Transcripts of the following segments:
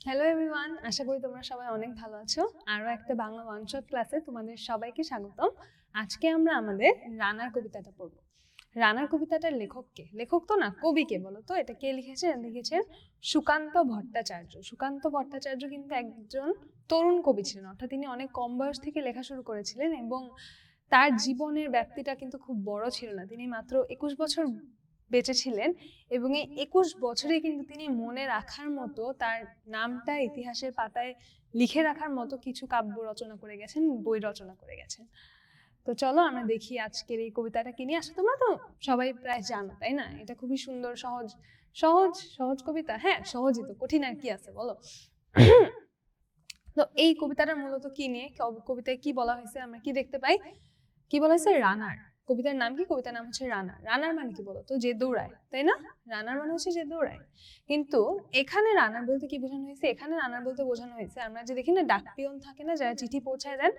Hello everyone, আশা করি তোমরা সবাই অনেক ভালো আছো। আরও একটা বাংলা ওয়ান শট ক্লাসে তোমাদের সবাইকে স্বাগতম। আজকে আমরা আমাদের রানার কবিতাটা পড়ব। রানার কবিতাটার লেখককে, লেখক তো না, কবিকে বলো তো, এটা কে লিখেছেন? লিখেছেন সুকান্ত ভট্টাচার্য। সুকান্ত ভট্টাচার্য কিন্তু একজন তরুণ কবি ছিলেন, অর্থাৎ তিনি অনেক কম বয়স থেকে লেখা শুরু করেছিলেন এবং তার জীবনের ব্যাপ্তিটা কিন্তু খুব বড় ছিল না। তিনি মাত্র 21 বছর বেঁচে ছিলেন এবং এই 21 বছরে কিন্তু তিনি মনে রাখার মতো, তার নামটা ইতিহাসের পাতায় লিখে রাখার মতো কিছু কাব্য রচনা করে গেছেন, বই রচনা করে গেছেন। তো চলো আমরা দেখি আজকের এই কবিতাটা কি নিয়ে আসে। তোমরা তো সবাই প্রায় জানো, তাই না? এটা খুবই সুন্দর, সহজ সহজ সহজ কবিতা। হ্যাঁ, সহজই তো, কঠিন আর কি আছে বলো। তো এই কবিতাটা মূলত কি নিয়ে, কবিতায় কি বলা হয়েছে, আমরা কি দেখতে পাই? কি বলা হয়েছে? রানার। কবিতার নাম কি? কবিতার নাম হচ্ছে রানার। রানার মানে কি বলো তো? যে দৌড়ায়, তাই না? রানার মানে হচ্ছে যে দৌড়ায়। কিন্তু এখানে রানার বলতে কি বোঝানো হয়েছে? এখানে রানার বলতে বোঝানো হয়েছে, আমরা যে দেখি না ডাক পিয়ন থাকে না, যারা চিঠি পৌঁছায় দেন,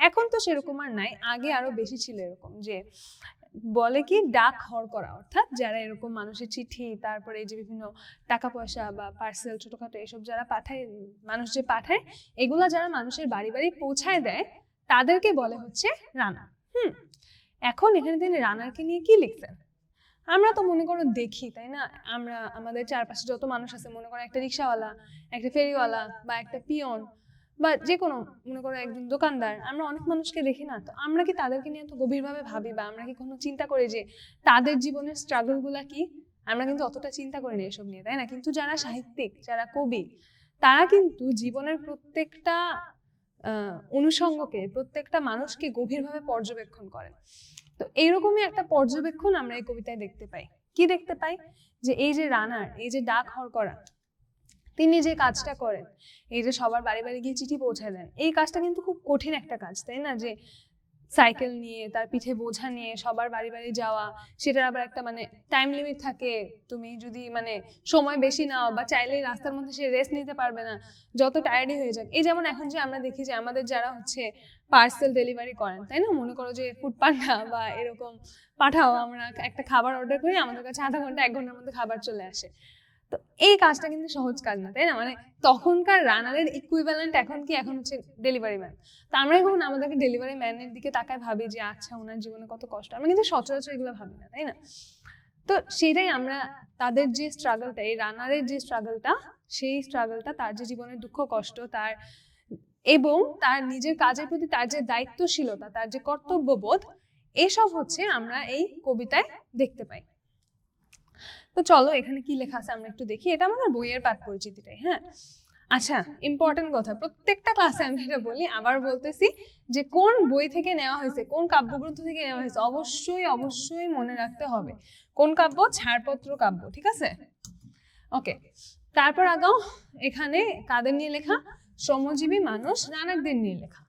এখন তো সেরকম আর নাই, আগে আরো বেশি ছিল এরকম, যে বলে কি ডাক হর করা, অর্থাৎ যারা এরকম মানুষের চিঠি, তারপরে এই যে বিভিন্ন টাকা পয়সা বা পার্সেল ছোটখাটো এসব যারা পাঠায়, মানুষ যে পাঠায়, এগুলা যারা মানুষের বাড়ি বাড়ি পৌঁছায় দেয়, তাদেরকে বলে হচ্ছে রানার। এখন এখানে তিনি রানারকে নিয়ে কি লিখছেন? আমরা তো মনে করো দেখি, তাই না? আমরা আমাদের চারপাশে যত মানুষ আছে, মনে করো একটা রিক্সাওয়ালা, একটা ফেরিওয়ালা বা একটা পিয়ন বা যে কোনো, মনে করো একজন দোকানদার, আমরা অনেক মানুষকে দেখি না? তো আমরা কি তাদেরকে নিয়ে এত গভীরভাবে ভাবি বা আমরা কি কোনো চিন্তা করি যে তাদের জীবনের স্ট্রাগল গুলা কি? আমরা কিন্তু অতটা চিন্তা করি না এসব নিয়ে, তাই না? কিন্তু যারা সাহিত্যিক, যারা কবি, তারা কিন্তু জীবনের প্রত্যেকটা অনুষঙ্গকে, প্রত্যেকটা মানুষকে গভীরভাবে পর্যবেক্ষণ করেন। তো এইরকমই একটা পর্যবেক্ষণ আমরা এই কবিতায় দেখতে পাই। কি দেখতে পাই? যে এই যে রানার, এই যে ডাক হর করা, তিনি যে কাজটা করেন, এই যে সবার বাড়ি বাড়ি গিয়ে চিঠি পৌঁছে দেন, এই কাজটা কিন্তু খুব কঠিন একটা কাজ, তাই না? যে সাইকেল নিয়ে, তার পিঠে বোঝা নিয়ে সবার বাড়ি বাড়ি যাওয়া, সেটার আবার একটা মানে টাইম লিমিট থাকে। তুমি যদি মানে সময় বেশি নাও বা চাইলেই রাস্তার মধ্যে সে রেস্ট নিতে পারবে না, যত টায়ার্ডই হয়ে যাক। এই যেমন এখন যে আমরা দেখি যে আমাদের যারা হচ্ছে পার্সেল ডেলিভারি করেন, তাই না? মনে করো যে ফুড পান্ডা বা এরকম পাঠাও, আমরা একটা খাবার অর্ডার করি, আমাদের কাছে আধা ঘন্টা 1 ঘন্টার মধ্যে খাবার চলে আসে। তো এই কাজটা কিন্তু সহজ কাজ না, তাই না? মানে তখনকার রানারের ইকুইভ্যালেন্ট এখন কি? এখন হচ্ছে ডেলিভারি ম্যান। তো আমরা যখন আমাদেরকে ডেলিভারি ম্যানের দিকে তাকায় ভাবি যে আচ্ছা, ওনার জীবনে কত কষ্ট, আমরা কিন্তু সচরাচর এগুলো ভাবি না, তাই না? তো সেটাই আমরা, তাদের যে স্ট্রাগলটা, এই রানারের যে স্ট্রাগলটা, সেই স্ট্রাগলটা, তার যে জীবনের দুঃখ কষ্ট, তার এবং তার নিজের কাজের প্রতি তার যে দায়িত্বশীলতা, তার যে কর্তব্যবোধ, এসব হচ্ছে আমরা এই কবিতায় দেখতে পাই। তো চলো এখানে কি লেখা আছে আমরা একটু দেখি। এটা আমাদের বইয়ের পাঠ পরিচিতিটাই। হ্যাঁ, আচ্ছা, ইম্পর্টেন্ট কথা, প্রত্যেকটা ক্লাসে আমি এটা বলি, আবার বলতেছি, যে কোন বই থেকে নেওয়া হয়েছে, কোন কাব্যগ্রন্থ থেকে নেওয়া হয়েছে, অবশ্যই অবশ্যই মনে রাখতে হবে। কোন কাব্য? ছাড়পত্র কাব্য, ঠিক আছে? ওকে, তারপর আগাও। এখানে কাদের নিয়ে লেখা? শ্রমজীবী মানুষ, রানারদের নিয়ে লেখা।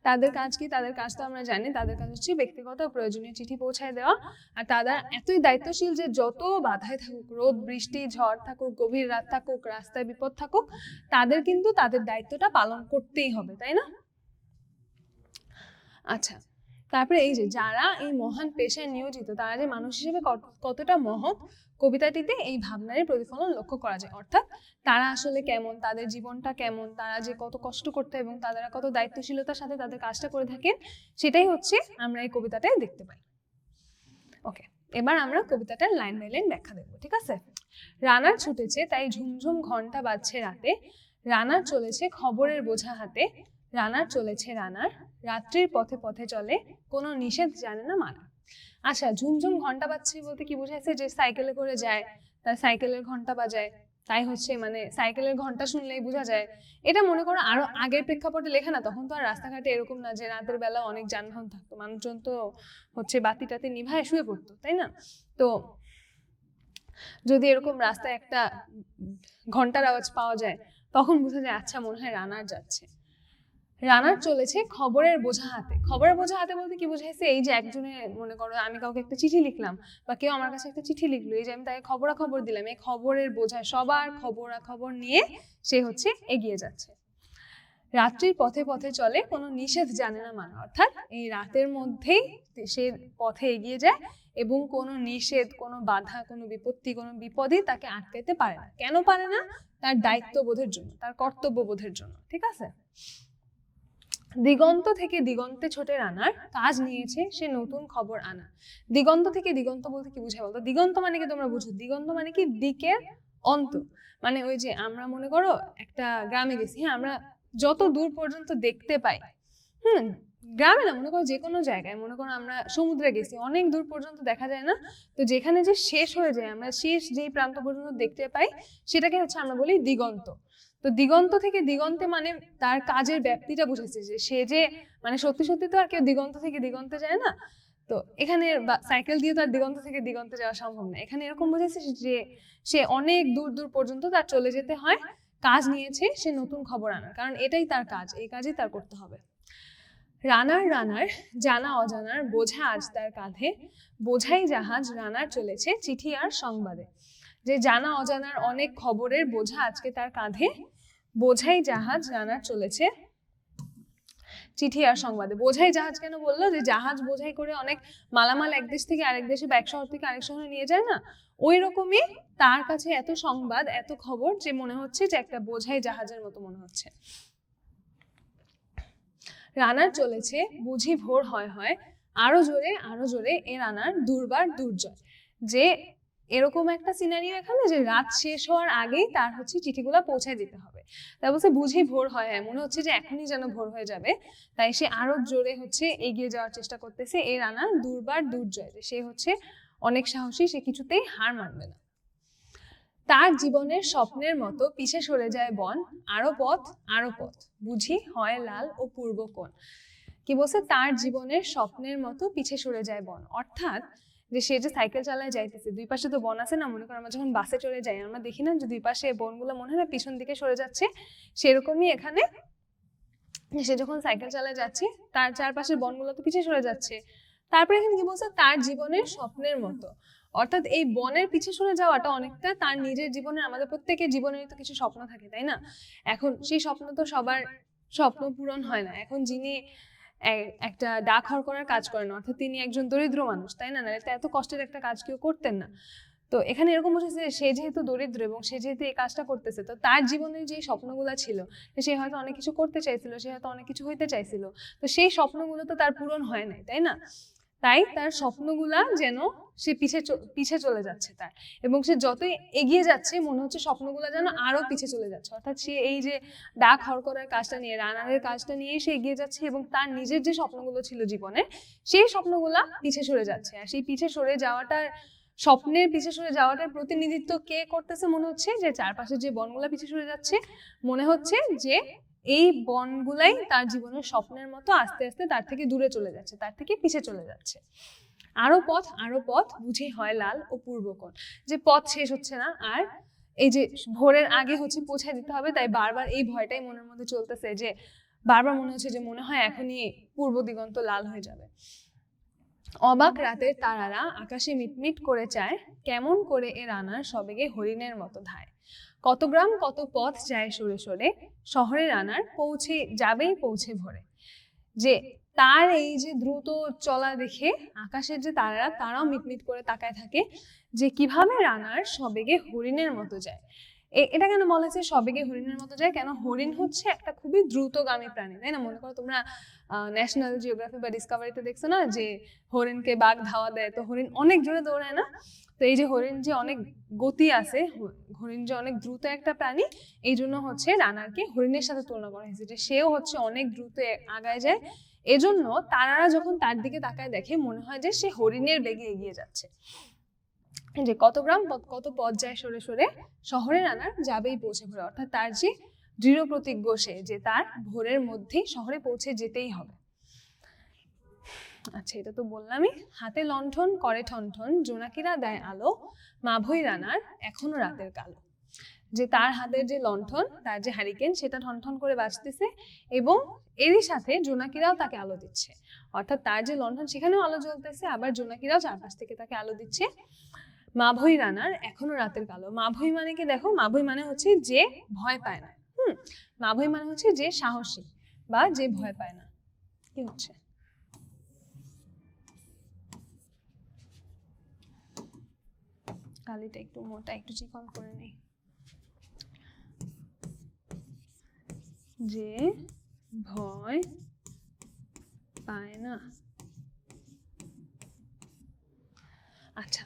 তাদের কাজ কি? তাদের কাজ তো আমরা জানি, তাদের কাজ হচ্ছে ব্যক্তিগত প্রয়োজনীয় চিঠি পৌঁছায় দেওয়া। আর তারা এতই দায়িত্বশীল যে যত বাধায় থাকুক, রোদ বৃষ্টি ঝড় থাকুক, গভীর রাত থাকুক, রাস্তায় বিপদ থাকুক, তাদের কিন্তু তাদের দায়িত্বটা পালন করতেই হবে, তাই না? আচ্ছা, তারপরে এই যে যারা এই মহান পেশায় নিয়োজিত, তারা যে মানুষ হিসেবে কতটা মহৎ, কবিতাটিতে এই ভাবনারই প্রতিফলন লক্ষ্য করা যায়। অর্থাৎ তারা আসলে কেমন, তাদের জীবনটা কেমন, তারা যে কত কষ্ট করতে এবং তারা কত দায়িত্বশীলতার সাথে তাদের কাজটা করে থাকেন, সেটাই হচ্ছে আমরা এই কবিতাটায় দেখতে পাই। ওকে, এবার আমরা কবিতাটার লাইন বাই লাইন ব্যাখ্যা দেখবো, ঠিক আছে? রানার ছুটেছে তাই ঝুমঝুম ঘন্টা বাজছে রাতে, রানার চলেছে খবরের বোঝা হাতে, রানার চলেছে রানার, রাত্রির পথে পথে চলে, কোনো নিষেধ জানে না মানা। আচ্ছা, ঝুমঝুম ঘন্টা বাজছে বলতে কি বোঝাইছে? যে সাইকেলে করে যায়, তার সাইকেলের ঘন্টা বাজায়, তাই হচ্ছে মানে সাইকেলের ঘন্টা শুনলেই বোঝা যায়। এটা মনে করো আরো আগের প্রেক্ষাপটে লেখা না, তখন তো আর রাস্তাঘাটে এরকম না যে রাতের বেলা অনেক যানবাহন থাকতো, মানুষজন তো হচ্ছে বাতি টাতি নিভায় শুয়ে পড়তো, তাই না? তো যদি এরকম রাস্তায় একটা ঘন্টার আওয়াজ পাওয়া যায়, তখন বোঝা যায় আচ্ছা, মনে হয় রানার যাচ্ছে। রানার চলেছে খবরের বোঝা হাতে। খবরের বোঝা হাতে বলতে কি বুঝাইছে? এই যে একজনে, মনে করো আমি কাউকে একটা চিঠি লিখলাম বা কেউ আমার কাছে একটা চিঠি লিখলো, এই যে আমি তাকে খবরাখবর দিলাম, এই খবরের বোঝা, সবার খবরাখবর নিয়ে সে হচ্ছে এগিয়ে যাচ্ছে। রাত্রির পথে পথে চলে, কোনো নিষেধ জানে না মানে, অর্থাৎ এই রাতের মধ্যেই সে পথে এগিয়ে যায় এবং কোনো নিষেধ, কোনো বাধা, কোনো বিপত্তি, কোনো বিপদই তাকে আটকাইতে পারে না। কেন পারে না? তার দায়িত্ববোধের জন্য, তার কর্তব্যবোধের জন্য। ঠিক আছে। দিগন্ত থেকে দিগন্তে ছোটে রানার, কাজ নিয়েছে সে নতুন খবর আনা। দিগন্ত থেকে দিগন্ত বলতে কি বুঝায় বলতো? দিগন্ত মানে কি তোমরা বুঝো? দিগন্ত মানে কি দিকের অন্ত, মানে ওই যে আমরা মনে করো একটা গ্রামে গেছি, হ্যাঁ, আমরা যত দূর পর্যন্ত দেখতে পাই, গ্রামে না, মনে করো যে কোনো জায়গায়, মনে করো আমরা সমুদ্রে গেছি, অনেক দূর পর্যন্ত দেখা যায় না, তো যেখানে যে শেষ হয়ে যায়, আমরা শেষ যেই প্রান্ত পর্যন্ত দেখতে পাই সেটাকে হচ্ছে আমরা বলি দিগন্ত। তো দিগন্ত থেকে দিগন্তে মানে তার কাজের ব্যাপ্তিটা বুঝেছে, যে সে যে মানে সত্যি সত্যি তো আর কেউ দিগন্ত থেকে দিগন্তে যায় না, তো এখানে সাইকেল দিয়ে তো আর দিগন্ত থেকে দিগন্তে যাওয়া সম্ভব না। এখানে এরকম বুঝেছে যে সে অনেক দূর দূর পর্যন্ত তার চলে যেতে হয়, কাজ নিয়েছে সে নতুন খবর আনার, কারণ এটাই তার কাজ, এই কাজই তার করতে হবে। রানার রানার জানা অজানার বোঝা আজ তার কাঁধে, বোঝাই জাহাজ রানার চলেছে চিঠি আর সংবাদে। যে জানা অজানার অনেক খবরের বোঝা আজকে তার কাঁধে, বোঝাই জাহাজ রানার চলেছে চিঠি আর সংবাদে। বোঝাই জাহাজ কেন বললো? যে জাহাজ বোঝাই করে অনেক মালামাল এক দেশ থেকে আরেক দেশে বা এক শহর থেকে আরেক শহরে নিয়ে যায় না, ওই রকমই তার কাছে এত সংবাদ, এত খবর, যে মনে হচ্ছে যে একটা বোঝাই জাহাজের মতো মনে হচ্ছে। রানার চলেছে বুঝি ভোর হয় হয়, আরো জোরে এ রানার দুর্বার দুর্জয়। যে এরকম একটা সিনারিও এখানে, যে রাত শেষ হওয়ার আগেই তার হচ্ছে চিঠিগুলা পৌঁছায় দিতে হবে। তাই বলছে বুঝি ভোর হয় হয়, মনে হচ্ছে যে এখনই যেন ভোর হয়ে যাবে, তাই সে আরো জোরে হচ্ছে এগিয়ে যাওয়ার চেষ্টা করতেছে। এ রানা দুর্বার দুর্জয়, যে সে হচ্ছে অনেক সাহসী, সে কিছুতেই হার মানবে না। তার জীবনের স্বপ্নের মতো পিছে সরে যায় বন, আরো পথ বুঝি হয় লাল ও পূর্ব কোণ। কি বলছে? তার জীবনের স্বপ্নের মতো পিছে সরে যায় বন, অর্থাৎ যে সে যে সাইকেল চালায় যাইতেছে, দুই পাশে তো বন আছে না, মনে করো আমরা যখন বাসে চড়ে যাই আমরা দেখি না যে দুই পাশে বনগুলো মনে হয় না পিছন দিকে সরে যাচ্ছে, সেরকমই এখানে সে যখন সাইকেল চালায় যাচ্ছে তার চারপাশের বনগুলো তো পিছে সরে যাচ্ছে। তারপরে এখানে কি বলছে? তার জীবনের স্বপ্নের মতো, অর্থাৎ এই বনের পিছে সরে যাওয়াটা অনেকটা তার নিজের জীবনের, আমাদের প্রত্যেকের জীবনেরই তো কিছু স্বপ্ন থাকে, তাই না? এখন সেই স্বপ্ন তো সবার স্বপ্ন পূরণ হয় না। এখন যিনি একটা ডাক হরকরার কাজ করেন, অর্থাৎ তিনি একজন দরিদ্র মানুষ, তাই না? নাহলে এত কষ্টের একটা কাজ কেউ করতেন না। তো এখানে এরকম বুঝেছে সে যেহেতু দরিদ্র এবং সে যেহেতু এই কাজটা করতেছে, তো তার জীবনে যে স্বপ্নগুলো ছিল, সে হয়তো অনেক কিছু করতে চাইছিল, সে হয়তো অনেক কিছু হইতে চাইছিল, তো সেই স্বপ্নগুলো তো তার পূরণ হয় নাই, তাই না? তাই তার স্বপ্নগুলা যেন সে পিছে চলে যাচ্ছে তার, এবং সে যতই এগিয়ে যাচ্ছে মনে হচ্ছে স্বপ্নগুলা যেন আরো পিছে চলে যাচ্ছে। অর্থাৎ সে এই যে ডাক হরকরার কাজটা নিয়ে, রানারের কাজটা নিয়ে সে এগিয়ে যাচ্ছে, এবং তার নিজের যে স্বপ্নগুলো ছিল জীবনে, সেই স্বপ্নগুলা পিছে সরে যাচ্ছে। আর সেই পিছে সরে যাওয়াটার, স্বপ্নের পিছে সরে যাওয়াটার প্রতিনিধিত্ব কে করতেছে? মনে হচ্ছে যে চারপাশে যে বনগুলা পিছে সরে যাচ্ছে, মনে হচ্ছে যে এই বনগুলাই তার জীবনের স্বপ্নের মতো আস্তে আস্তে তার থেকে দূরে চলে যাচ্ছে, তার থেকে পিছে চলে যাচ্ছে। আরো পথ বুঝি হয় লাল ও পূর্ব কোণ। যে পথ শেষ হচ্ছে না, আর এই যে ভোরের আগে হচ্ছে পৌঁছায় দিতে হবে, তাই বারবার এই ভয়টাই মনের মধ্যে চলতেছে, যে বারবার মনে হচ্ছে যে মনে হয় এখনই পূর্ব দিগন্ত লাল হয়ে যাবে। অবাক রাতের তারারা আকাশে মিটমিট করে চায়, কেমন করে এ রানার সবেগে হরিণের মতো ধায়। কত গ্রাম কত পথ যায় সরে সরে, শহরে রানার পৌঁছে ভোরে। যে তার এই যে দ্রুত চলা দেখে আকাশের যে তারারা, তারাও মিটমিট করে তাকায় থাকে, যে কিভাবে রানার সবেগে হরিণের মতো যায়। এটা কেন বলা হয়েছে সবেগে হরিণের মতো যায়? কেন? হরিণ হচ্ছে একটা খুবই দ্রুতগামী প্রাণী, তাই না? মনে করো তোমরা ন্যাশনাল জিওগ্রাফি বা ডিসকভারিতে দেখছো না যে হরিণকে বাঘ ধাওয়া দেয়, তো হরিণ অনেক জোরে দৌড়ায় না? তো এই যে হরিণ যে অনেক গতি আছে, হরিণ যে অনেক দ্রুত একটা প্রাণী, এই জন্য হচ্ছে রানারকে হরিণের সাথে তুলনা করা হয়েছে, যে সেও হচ্ছে অনেক দ্রুত আগায় যায়। এজন্য তারারা যখন তার দিকে তাকায় দেখে মনে হয় যে সে হরিণের বেগে এগিয়ে যাচ্ছে। যে কত গ্রাম কত পথ যায় সরে সরে, শহরে রানার যাবেই পৌঁছে ভোরে। অর্থাৎ তার যে দৃঢ় প্রতিজ্ঞ সে, যে তার ভোরের মধ্যেই শহরে পৌঁছে যেতেই হবে। আচ্ছা, এটা তো বললামই। হাতে লণ্ঠন করে ঠনঠন, জোনাকিরা দেয় আলো, মাভৈ রানার এখনো রাতের কালো। যে তার হাতের যে লণ্ঠন, তার যে হ্যারিকেন, সেটা ঠনঠন করে বাজতেছে, এবং এরই সাথে জোনাকিরাও তাকে আলো দিচ্ছে। অর্থাৎ তার যে লণ্ঠন সেখানেও আলো জ্বলতেছে, আবার জোনাকিরাও চারপাশ থেকে তাকে আলো দিচ্ছে। মাভৈ রানার এখনো রাতের কালো। মাভৈ মানে কি দেখো, মাভৈ মানে হচ্ছে যে ভয় পায় না। মাভৈ মানে হচ্ছে যে সাহসী বা যে ভয় পায় না। কি হচ্ছে? কালিটা একটু মোটা, একটু চিকন করে নেই। যে ভয় পায় না। আচ্ছা,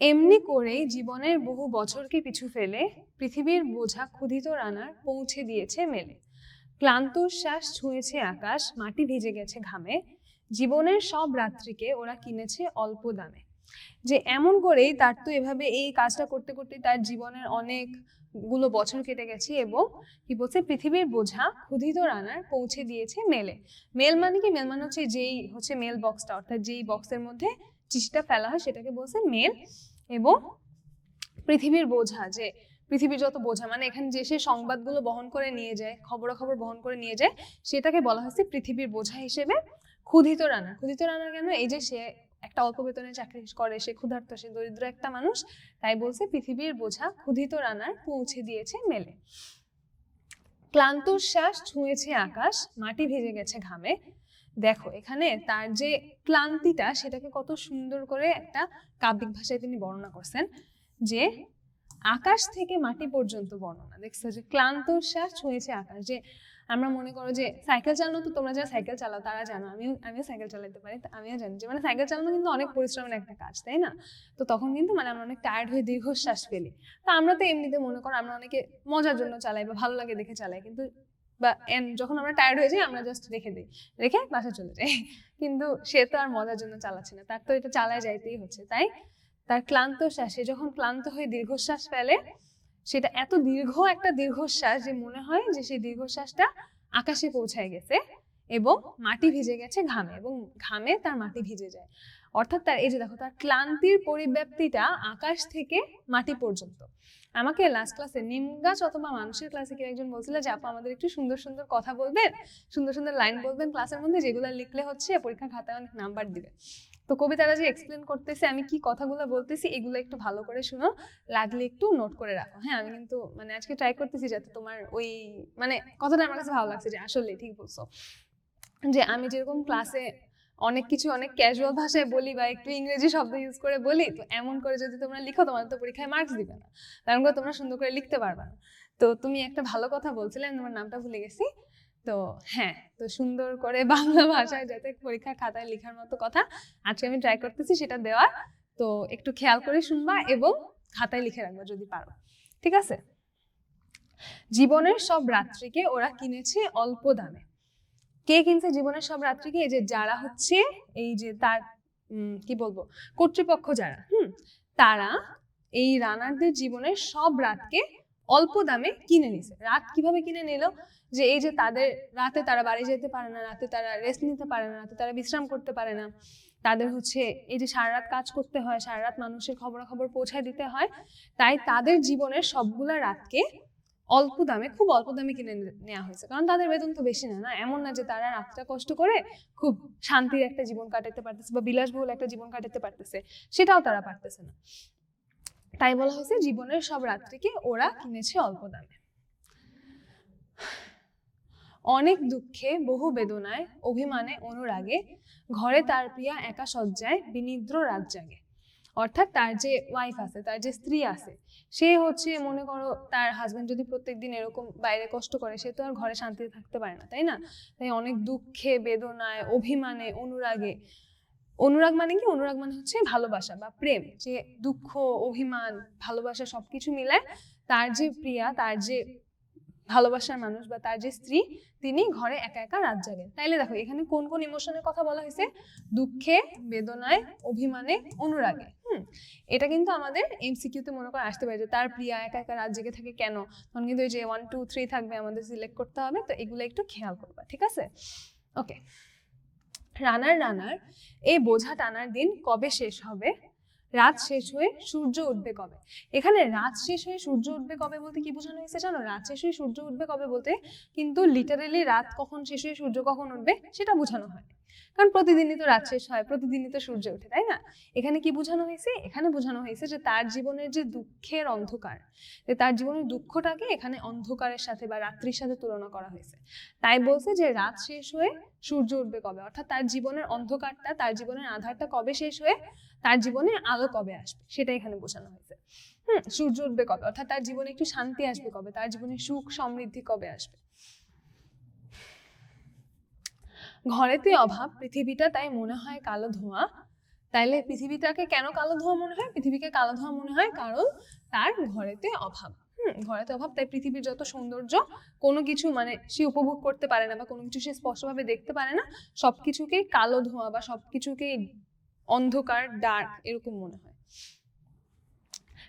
এমনি করেই জীবনের বহু বছরকে পিছু ফেলে পৃথিবীর বোঝা ক্ষুধিত রানার পৌঁছে দিয়েছে মেলে। ক্লান্ত শ্বাস ছুঁয়েছে আকাশ, মাটি ভিজে গেছে ঘামে, জীবনের সব রাত্রিকে ওরা কিনেছে অল্প দামে। যে এমন করেই তার তো এভাবে এই কাজটা করতে করতে তার জীবনের অনেকগুলো বছর কেটে গেছে এবং কি বলছে, পৃথিবীর বোঝা ক্ষুধিত রানার পৌঁছে দিয়েছে মেলে। মেল মানে কি? মেল মানে হচ্ছে যেই হচ্ছে মেল বক্সটা, অর্থাৎ যেই বক্সের মধ্যে চিঠিটা ফেলা হয় সেটাকে বলছে মেল। এবং পৃথিবীর বোঝা, যে পৃথিবীর যত বোঝা মানে এখানে যে সে সংবাদগুলো বহন করে নিয়ে যায়, খবরাখবর বহন করে নিয়ে যায়, সেটাকে বলা হয়েছে পৃথিবীর বোঝা হিসেবে ক্ষুধিত রানা। ক্ষুধিত রানা কেন? এই যে সে একটা অল্প বেতনে চাকরি করে, সে ক্ষুধার্ত, সে দরিদ্র একটা মানুষ, তাই বলছে পৃথিবীর বোঝা ক্ষুধিত রানার পৌঁছে দিয়েছে মেলে। ক্লান্ত শ্বাস ছুঁয়েছে আকাশ, মাটি ভেজে গেছে ঘামে। দেখো এখানে তার যে ক্লান্তিটা সেটাকে কত সুন্দর করে একটা কাব্যিক ভাষায় তিনি বর্ণনা করছেন, যে আকাশ থেকে মাটি পর্যন্ত বর্ণনা। দেখছো যে ক্লান্ত শ্বাস ছুঁয়েছে আকাশ। যে আমরা মনে করো যে সাইকেল চালানো, তো তোমরা যারা সাইকেল চালাও তারা জানো, আমিও সাইকেল চালাতে পারি, আমিও জানি যে মানে সাইকেল চালানো কিন্তু অনেক পরিশ্রমের একটা কাজ, তাই না? তো তখন কিন্তু মানে আমরা অনেক টায়ার্ড হয়ে দীর্ঘশ্বাস ফেলি। তো আমরা তো এমনিতে মনে করো আমরা অনেকে মজার জন্য চালাই বা ভালো লাগে দেখে চালাই, কিন্তু বা যখন আমরা টায়ার্ড হয়ে যাই আমরা জাস্ট রেখে বাসা চলে যাই। কিন্তু সে তো আর মজার জন্য চালাচ্ছে না, তার তো এটা চালায় যাইতেই হচ্ছে। তাই তার ক্লান্ত শ্বাসে যখন ক্লান্ত হয়ে দীর্ঘশ্বাস ফেলে, সেটা এত দীর্ঘ একটা দীর্ঘশ্বাস যে মনে হয় যে সেই দীর্ঘশ্বাসটা আকাশে পৌঁছায় গেছে এবং মাটি ভিজে গেছে ঘামে, এবং ঘামে তার মাটি ভিজে যায়। অর্থাৎ তার এই যে দেখো তার ক্লান্তির পরিব্যাপ্তিটা আকাশ থেকে মাটি পর্যন্ত। আমাকে লাস্ট ক্লাসে নিম গাছ অথবা মানুষের ক্লাসে কেউ একজন বলছিল যে আপু আমাদের একটু সুন্দর সুন্দর কথা বলবেন, সুন্দর সুন্দর লাইন বলবেন ক্লাসের মধ্যে, যেগুলো লিখলে হচ্ছে পরীক্ষার খাতায় অনেক নাম্বার দিবে। তো কবিতারা যে এক্সপ্লেন করতেছে, আমি কি কথাগুলো বলতেছি এগুলো একটু ভালো করে শুনো, লাগলে একটু নোট করে রাখো। হ্যাঁ, আমি কিন্তু মানে আজকে ট্রাই করতেছি যাতে তোমার ওই মানে কথাটা আমার কাছে ভালো লাগছে, যে আসলে ঠিক বলছো, যে আমি যেরকম ক্লাসে অনেক কিছু অনেক ক্যাজুয়াল ভাষায় বলি বা একটু ইংরেজি শব্দ ইউজ করে বলি, তো এমন করে যদি তোমরা লিখো তোমাদের তো পরীক্ষায় মার্কস দিবে না, কারণ তোমরা সুন্দর করে লিখতে পারবে না। তো তুমি একটা ভালো কথা বলছিলে, আমি তোমার নামটা ভুলে গেছি। তো হ্যাঁ, তো সুন্দর করে বাংলা ভাষায় যাতে পরীক্ষার খাতায় লেখার মতো কথা আজকে আমি ট্রাই করতেছি সেটা দেওয়ার। তো একটু খেয়াল করে শুনবা এবং খাতায় লিখে রাখবা যদি পারো, ঠিক আছে? জীবনের সব রাত্রিকে ওরা কিনেছে অল্প দামে। কে কিনছে জীবনের সব রাত্রিকে? এই যে যারা হচ্ছে এই যে তার কি বলবো কর্তৃপক্ষ যারা, তারা এই রানারদের জীবনের সব রাতকে অল্প দামে কিনে নিছে। রাত কিভাবে কিনে নিল? যে এই যে তাদের রাতে তারা বাড়ি যেতে পারে না, রাতে তারা রেস্ট নিতে পারে না, রাতে তারা বিশ্রাম করতে পারে না, তাদের হচ্ছে এই যে সারা রাত কাজ করতে হয়, সারা রাত মানুষের খবরাখবর পৌঁছায় দিতে হয়, তাই তাদের জীবনের সবগুলা রাতকে অল্প দামে, খুব অল্প দামে কিনে নেওয়া হয়েছে। কারণ তাদের বেতন তো বেশি না, এমন না যে তারা রাতটা কষ্ট করে খুব শান্তির একটা জীবন কাটাতে পারতেছে বা বিলাসবহুল একটা জীবন কাটাতে পারতেছে, সেটাও তারা পারতেছে না। তাই বলা হয়েছে জীবনের সব রাত্রিকে ওরা কিনেছে অল্প দামে। অনেক দুঃখে, বহু বেদনায়, অভিমানে, অনুরাগে, ঘরে তার প্রিয়া একা শয্যায় বিনিদ্র রাত জাগে। অর্থাৎ তার যে ওয়াইফ আছে, তার যে স্ত্রী আছে, সে হচ্ছে মনে করো তার হাজবেন্ড যদি প্রত্যেকদিন এরকম বাইরে কষ্ট করে, সে তো আর ঘরে শান্তিতে থাকতে পারে না, তাই না? তাই অনেক দুঃখে, বেদনায়, অভিমানে, অনুরাগে। অনুরাগ মানে কি? অনুরাগ মানে হচ্ছে ভালোবাসা বা প্রেম। যে দুঃখ, অভিমান, ভালোবাসা সবকিছু মিলায় তার যে প্রিয়া, তার যে ভালোবাসার মানুষ বা তার যে স্ত্রী, তিনি ঘরে একা একা রাত জাগেন। তাইলে দেখো এখানে কোন কোন ইমোশনের কথা বলা হয়েছে? দুঃখে, বেদনায়, অভিমানে, অনুরাগে। এটা কিন্তু আমাদের এমসিকিউতে মনে করে আসতে পারে যে তার প্রিয়া একা একা রাত জেগে থাকে কেন, তখন কিন্তু এই যে 1 2 3 থাকবে, আমাদের সিলেক্ট করতে হবে। তো এগুলো একটু খেয়াল করবা, ঠিক আছে? ওকে, রানার এই বোঝা টানার দিন কবে শেষ হবে? রাত শেষ হয়ে সূর্য উঠবে কবে? এখানে রাত শেষ হয়ে সূর্য উঠবে কবে বলতে কি বোঝানো হয়েছে জানো? রাত শেষ হয়ে সূর্য উঠবে কবে বলতে কিন্তু লিটারালি রাত কখন শেষ হয়ে সূর্য কখন উঠবে সেটা বোঝানো হয়। কারণ প্রতিদিনই তো রাত শেষ হয়, প্রতিদিনই তো সূর্য ওঠে, তাই না? এখানে কি বোঝানো হয়েছে? এখানে বোঝানো হয়েছে যে তার জীবনের যে দুঃখের অন্ধকার, যে তার জীবনের দুঃখটাকে এখানে অন্ধকারের সাথে বা রাত্রির সাথে তুলনা করা হয়েছে। তাই বলছে যে রাত শেষ হয়ে সূর্য উঠবে কবে, অর্থাৎ তার জীবনের অন্ধকারটা, তার জীবনের আধারটা কবে শেষ হয়ে তার জীবনে আলো কবে আসবে, সেটা এখানে বোঝানো হয়েছে। সূর্য উঠবে কবে, অর্থাৎ তার জীবনে একটু শান্তি আসবে কবে, তার জীবনে সুখ সমৃদ্ধি কবে আসবে। ঘরেতে অভাব, পৃথিবীটা তাই মনে হয় কালো ধোঁয়া। তাইলে পৃথিবীটাকে কেন কালো ধোঁয়া মনে হয়? পৃথিবীকে কালো ধোঁয়া মনে হয় কারণ তার ঘরেতে অভাব। ঘরেতে অভাব, তাই পৃথিবীর যত সৌন্দর্য কোনো কিছু মানে সে উপভোগ করতে পারে না বা কোনো কিছু সে স্পষ্টভাবে দেখতে পারে না, সবকিছুকে কালো ধোঁয়া বা সবকিছুকে অন্ধকার, ডার্ক এরকম মনে হয়।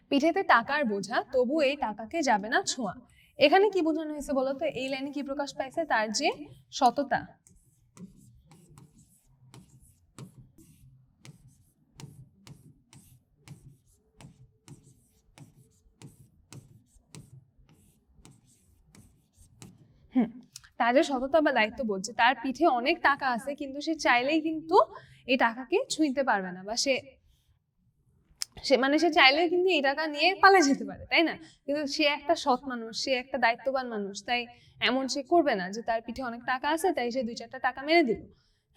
পিঠেতে টাকার বোঝা, তবু এই টাকাকে যাবে না ছোঁয়া। এখানে কি বোঝানো হয়েছে বলতো? এই লাইনে কি প্রকাশ পাইছে? তার যে সততা, তার যে সততা বা দায়িত্ববোধ, যে তার পিঠে অনেক টাকা আছে কিন্তু সে চাইলেই কিন্তু এই টাকাকে ছুঁইতে পারবে না, বা সে মানে সে চাইলেও কিন্তু এই টাকা নিয়ে পালিয়ে যেতে পারে, তাই না? কিন্তু সে একটা সৎ মানুষ, সে একটা দায়িত্ববান মানুষ, তাই এমন সে করবে না যে তার পিঠে অনেক টাকা আছে তাই সে 2-4টা টাকা মেরে দিল।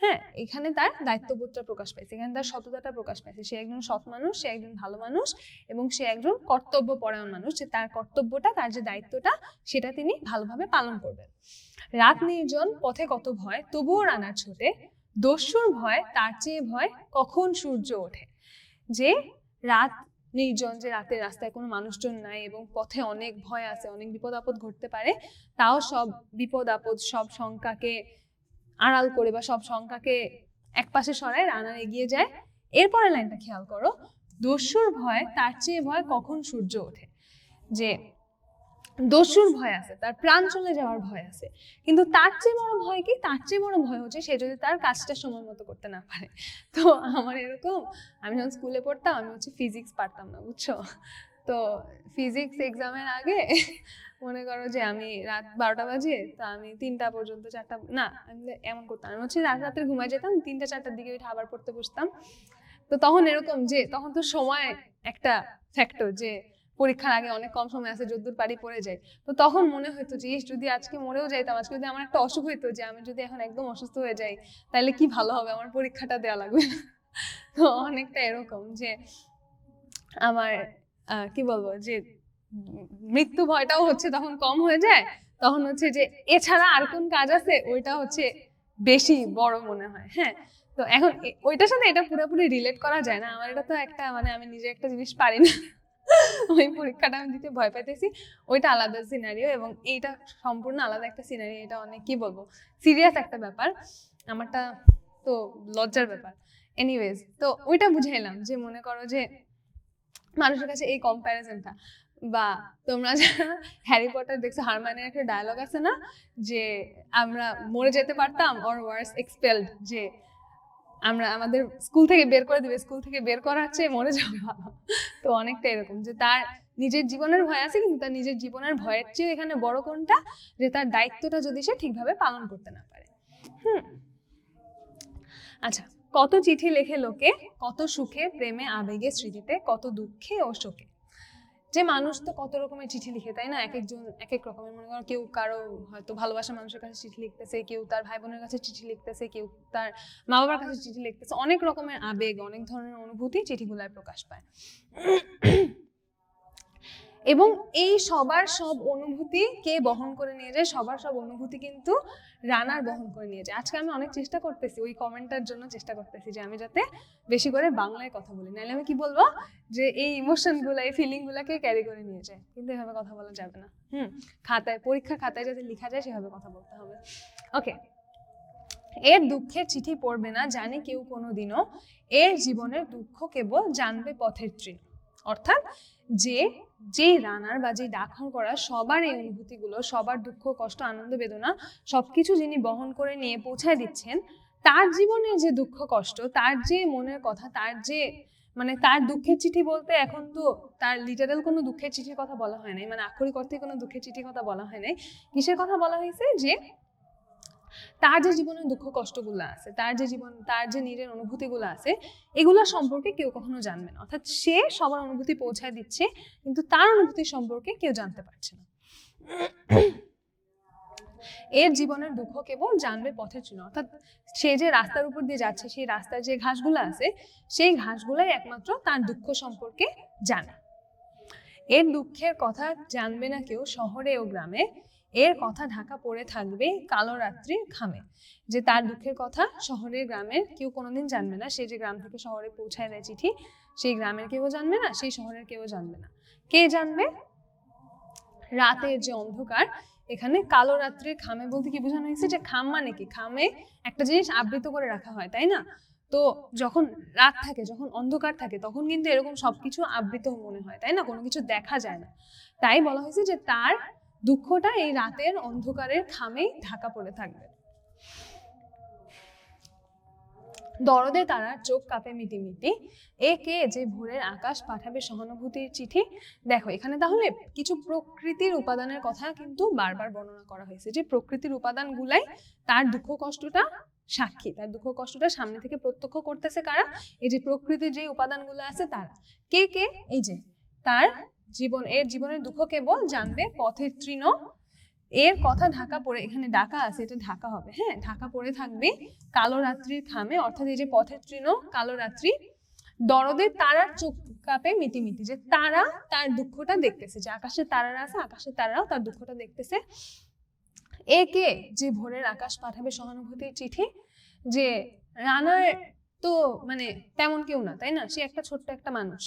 হ্যাঁ, এখানে তার দায়িত্ববোধটা প্রকাশ পাইছে, এখানে তার সততাটা প্রকাশ পাইছে। সে একজন সৎ মানুষ, সে একজন ভালো মানুষ এবং সে একজন কর্তব্যপরায়ণ মানুষ, যে তার কর্তব্যটা, তার যে দায়িত্বটা সেটা তিনি ভালোভাবে পালন করবেন। রাত নির্জন, পথে কত ভয়, তবুও রানার ছোটে, দস্যুর ভয়, তার চেয়ে ভয় কখন সূর্য ওঠে। যে রাত নির্জন, যে রাতের রাস্তায় কোনো মানুষজন নাই এবং পথে অনেক ভয় আছে, অনেক বিপদ আপদ ঘটতে পারে, তাও সব বিপদ আপদ, সব শঙ্কাকে আড়াল করে বা সব শঙ্কাকে একপাশে সরায় রানার এগিয়ে যায়। এরপরে লাইনটা খেয়াল করো, দস্যুর ভয়, তার চেয়ে ভয় কখন সূর্য ওঠে। যে দস্যুর ভয় আছে, তার প্রাণ চলে যাওয়ার ভয় আছে, কিন্তু তার চেয়ে বড় ভয় কি? তার চেয়ে বড় ভয় হচ্ছে সে যদি তার কাজটা সময় মতো করতে না পারে। তো আমার এরকম, আমি যখন স্কুলে পড়তাম আমি হচ্ছে ফিজিক্স পারতাম না, বুঝছো? তো ফিজিক্স এক্সামের আগে মনে করো যে আমি রাত 12টা বাজে, তো আমি 3টা পর্যন্ত 4টা না, আমি এমন করতাম, আমি হচ্ছে রাত্রে ঘুমাই যেতাম, 3টা-4টার দিকে উঠে আবার পড়তে বসতাম। তো তখন এরকম যে তখন তো সময় একটা ফ্যাক্টর, যে পরীক্ষার আগে অনেক কম সময় আছে, যদ্দূর পারি পড়ে যায়। তো তখন মনে হইতো যে যদি আজকে মরেও যাইতাম, আজকে যদি আমার একটা অসুখ হইতো, যে আমি যদি এখন একদম অসুস্থ হয়ে যাই, তাহলে কি ভালো হবে, আমার পরীক্ষাটা দেওয়া লাগবে না। তো অনেকটা এরকম যে আমার কি বলবো, যে মৃত্যু ভয়টাও হচ্ছে তখন কম হয়ে যায়, তখন হচ্ছে যে এছাড়া আর কোন কাজ আছে ওইটা হচ্ছে বেশি বড় মনে হয়। হ্যাঁ, তো এখন ওইটার সাথে এটা পুরোপুরি রিলেট করা যায় না। আমার এটা তো একটা মানে আমি নিজে একটা জিনিস পারি না, ওই পরীক্ষাটা আমি দিতে ভয় পাইতেছি, ওইটা আলাদা সিনারিও এবং এইটা সম্পূর্ণ আলাদা একটা সিনারিও। এটা অনেক কি বলবো সিরিয়াস একটা ব্যাপার, আমারটা তো লজ্জার ব্যাপার। এনিওয়েজ, তো ওইটা বুঝাইলাম যে মনে করো যে মানুষের কাছে এই কম্প্যারিজনটা, বা তোমরা যারা হ্যারি পটার দেখছো, হারমাইনের একটা ডায়লগ আছে না, যে আমরা মরে যেতে পারতাম অর ওয়ার্স এক্সপেলড, যে আমরা আমাদের স্কুল থেকে বের করে দিবে, স্কুল থেকে বের করার চেয়ে মরে যাওয়া ভালো। তো অনেকটা এরকম যে তার নিজের জীবনের ভয় আছে, কিন্তু তার নিজের জীবনের ভয়ের চেয়ে এখানে বড় কোনটা, যে তার দায়িত্বটা যদি সে ঠিকভাবে পালন করতে না পারে। আচ্ছা, কত চিঠি লেখে লোকে, কত সুখে প্রেমে আবেগে স্মৃতিতে, কত দুঃখে ও শোকে। যে মানুষ তো কত রকমের চিঠি লিখে, তাই না? এক একজন এক এক রকমের, মনে করো কেউ কারো হয়তো ভালোবাসা মানুষের কাছে চিঠি লিখতেছে, কেউ তার ভাই বোনের কাছে চিঠি লিখতেছে, কেউ তার মা বাবার কাছে চিঠি লিখতেছে। অনেক রকমের আবেগ, অনেক ধরনের অনুভূতি চিঠিগুলায় প্রকাশ পায়। এবং এই সবার সব অনুভূতি কে বহন করে নিয়ে যায়? সবার সব অনুভূতি কিন্তু রানার বহন করে নিয়ে যায়। আজকে আমি অনেক চেষ্টা করতেছি, ওই কমেন্টটার জন্য চেষ্টা করতেছি যে আমি যাতে বেশি করে বাংলায় কথা বলি, নাহলে আমি কি বলবো যে এই ইমোশনগুলো, এই ফিলিংগুলোকে ক্যারি করে নিয়ে যায়, কিন্তু এভাবে কথা বলা যাবে না। খাতায়, পরীক্ষার খাতায় যাতে লেখা যায় সেভাবে কথা বলতে হবে। ওকে, এর দুঃখের চিঠি পড়বে না জানি কেউ কোনোদিনও, এর জীবনের দুঃখ কেবল জানবে পথের তৃণ। অর্থাৎ যে রানার বা যে ডাকঘর করা সবার এই অনুভূতিগুলো, সবার দুঃখ কষ্ট আনন্দ বেদনা সবকিছু যিনি বহন করে নিয়ে পৌঁছায় দিচ্ছেন, তার জীবনের যে দুঃখ কষ্ট, তার যে মনের কথা, তার যে মানে তার দুঃখের চিঠি বলতে এখন তো তার লিটারাল কোনো দুঃখের চিঠির কথা বলা হয় নাই, মানে আক্ষরিক অর্থে কোনো দুঃখের চিঠির কথা বলা হয় নাই। কিসের কথা বলা হয়েছে? যে তার যে জীবনের দুঃখ কষ্টগুলো আছে, তার যে নিজের অনুভূতিগুলো আছে, এগুলো সম্পর্কে কেউ কখনো জানবে না। অর্থাৎ সে সবার অনুভূতি পৌঁছায় দিচ্ছে, কিন্তু তার অনুভূতি সম্পর্কে কেউ জানতে পারছে না। এর জীবনের দুঃখ কেবল জানবে পথের চিহ্ন। অর্থাৎ সে যে রাস্তার উপর দিয়ে যাচ্ছে, সেই রাস্তার যে ঘাসগুলো আছে, সেই ঘাসগুলাই একমাত্র তার দুঃখ সম্পর্কে জানে। এর দুঃখের কথা জানবে না কেউ শহরে ও গ্রামে, এর কথা ঢাকা পড়ে থাকবে কালো রাত্রির খামে। যে তার দুঃখের কথা শহরের গ্রামের কেউ কোনোদিন জানবে না। সে যে গ্রাম থেকে শহরে পৌঁছায় দেয় চিঠি, সেই গ্রামের কেউ জানবে না, সেই শহরের কেউ জানবে না। কে জানবে? রাতের যে অন্ধকার, এখানে কালো রাত্রির খামে বলতে কি বোঝানো হয়েছে? যে খাম মানে কি? খামে একটা জিনিস আবৃত করে রাখা হয়, তাই না? তো যখন রাত থাকে, যখন অন্ধকার থাকে, তখন কিন্তু এরকম সবকিছু আবৃত মনে হয়, তাই না? কোনো কিছু দেখা যায় না। তাই বলা হয়েছে যে তার দুঃখটা এই রাতের অন্ধকারের খামেই ঢাকা পড়ে থাকবে। দরদে তারার চোখ কাঁপে মিটিমিটি, এ কে যে ভোরের আকাশ পাঠাবে সহানুভূতির চিঠি। দেখো এখানে তাহলে কিছু প্রকৃতির উপাদানের কথা কিন্তু বারবার বর্ণনা করা হয়েছে, যে প্রকৃতির উপাদানগুলাই তার দুঃখ কষ্টটা সাক্ষী, তার দুঃখ কষ্টটা সামনে থেকে প্রত্যক্ষ করতেছে কারা? এই যে প্রকৃতির যে উপাদানগুলো আছে তারা। কে কে? এই যে তার জীবনের দুঃখ কেবল জানবে পথের তৃণ, এর কথা ঢাকা পড়ে, এখানে ডাকা আছে, এটা ঢাকা হবে, হ্যাঁ, ঢাকা পড়ে থাকবে কালো রাত্রির খামে। অর্থাৎ এই যে পথের তৃণ, কালো রাত্রি, দরদের তারার চোখ কাঁপে মিটিমিটি, যে তারা তার দুঃখটা দেখতেছে, যে আকাশের তারারা আছে, আকাশের তারাও তার দুঃখটা দেখতেছে। একে যে ভোরের আকাশ পাঠাবে সহানুভূতির চিঠি, যে রানার তো মানে তেমন কেউ না, তাই না? সে একটা ছোট্ট একটা মানুষ,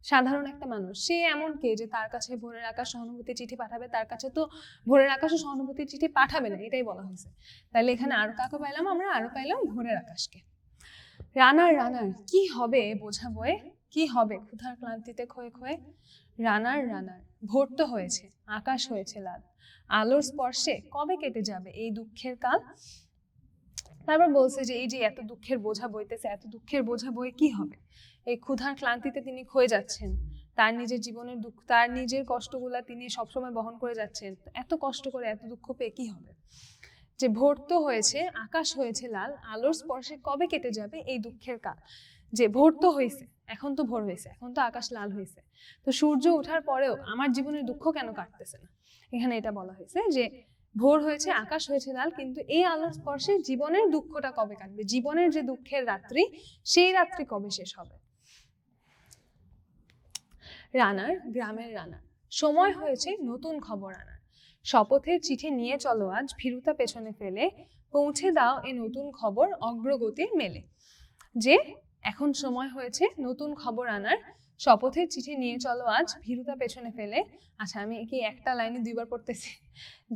সাধারণ একটা মানুষ। সে এমন কে যে তার কাছে ভোরের আকাশ সহানুভূতির চিঠি পাঠাবে? তার কাছে তো ভোরের আকাশও সহানুভূতির চিঠি পাঠাবে না, এটাই বলা হয়েছে। তাহলে এখানে আরো কাকে পাইলাম আমরা? আরো পাইলাম ভোরের আকাশকে। রানার কি হবে বোঝা বয়ে, কি হবে ক্ষুধার ক্লান্তিতে ক্ষয়ে ক্ষয়ে। রানার ভোর তো হয়েছে, আকাশ হয়েছে লাল, আলোর স্পর্শে কবে কেটে যাবে এই দুঃখের কাল। তারপর বলছে যে এই যে এত দুঃখের বোঝা বইতেছে, এত দুঃখের বোঝা বয়ে কি হবে? এই ক্ষুধার ক্লান্তিতে তিনি ক্ষয়ে যাচ্ছেন, তার নিজের জীবনের দুঃখ, তার নিজের কষ্টগুলা তিনি সবসময় বহন করে যাচ্ছেন। এত কষ্ট করে এত দুঃখ পেয়ে কি হবে? যে ভোর তো হয়েছে, আকাশ হয়েছে লাল, আলোর স্পর্শে কবে কেটে যাবে এই দুঃখের কাল। যে ভোর তো হয়েছে, এখন তো ভোর হয়েছে, এখন তো আকাশ লাল হয়েছে, তো সূর্য ওঠার পরেও আমার জীবনের দুঃখ কেন কাটতেছে না? এখানে এটা বলা হয়েছে যে ভোর হয়েছে, আকাশ হয়েছে লাল, কিন্তু এই আলোর স্পর্শে জীবনের দুঃখটা কবে কাটবে? জীবনের যে দুঃখের রাত্রি, সেই রাত্রি কবে শেষ হবে? গ্রামের রানার সময় হয়েছে নতুন খবর আনার, শপথের চিঠি নিয়ে চলো আজ ভীরুতা পেছনে ফেলে, পৌঁছে দাও এ নতুন খবর অগ্রগতির মেলে। যে এখন সময় হয়েছে নতুন খবর আনার, শপথের চিঠি নিয়ে চলো আজ ভীরুতা পেছনে ফেলে। আচ্ছা, আমি কি একটা লাইনে দুইবার পড়তেছি?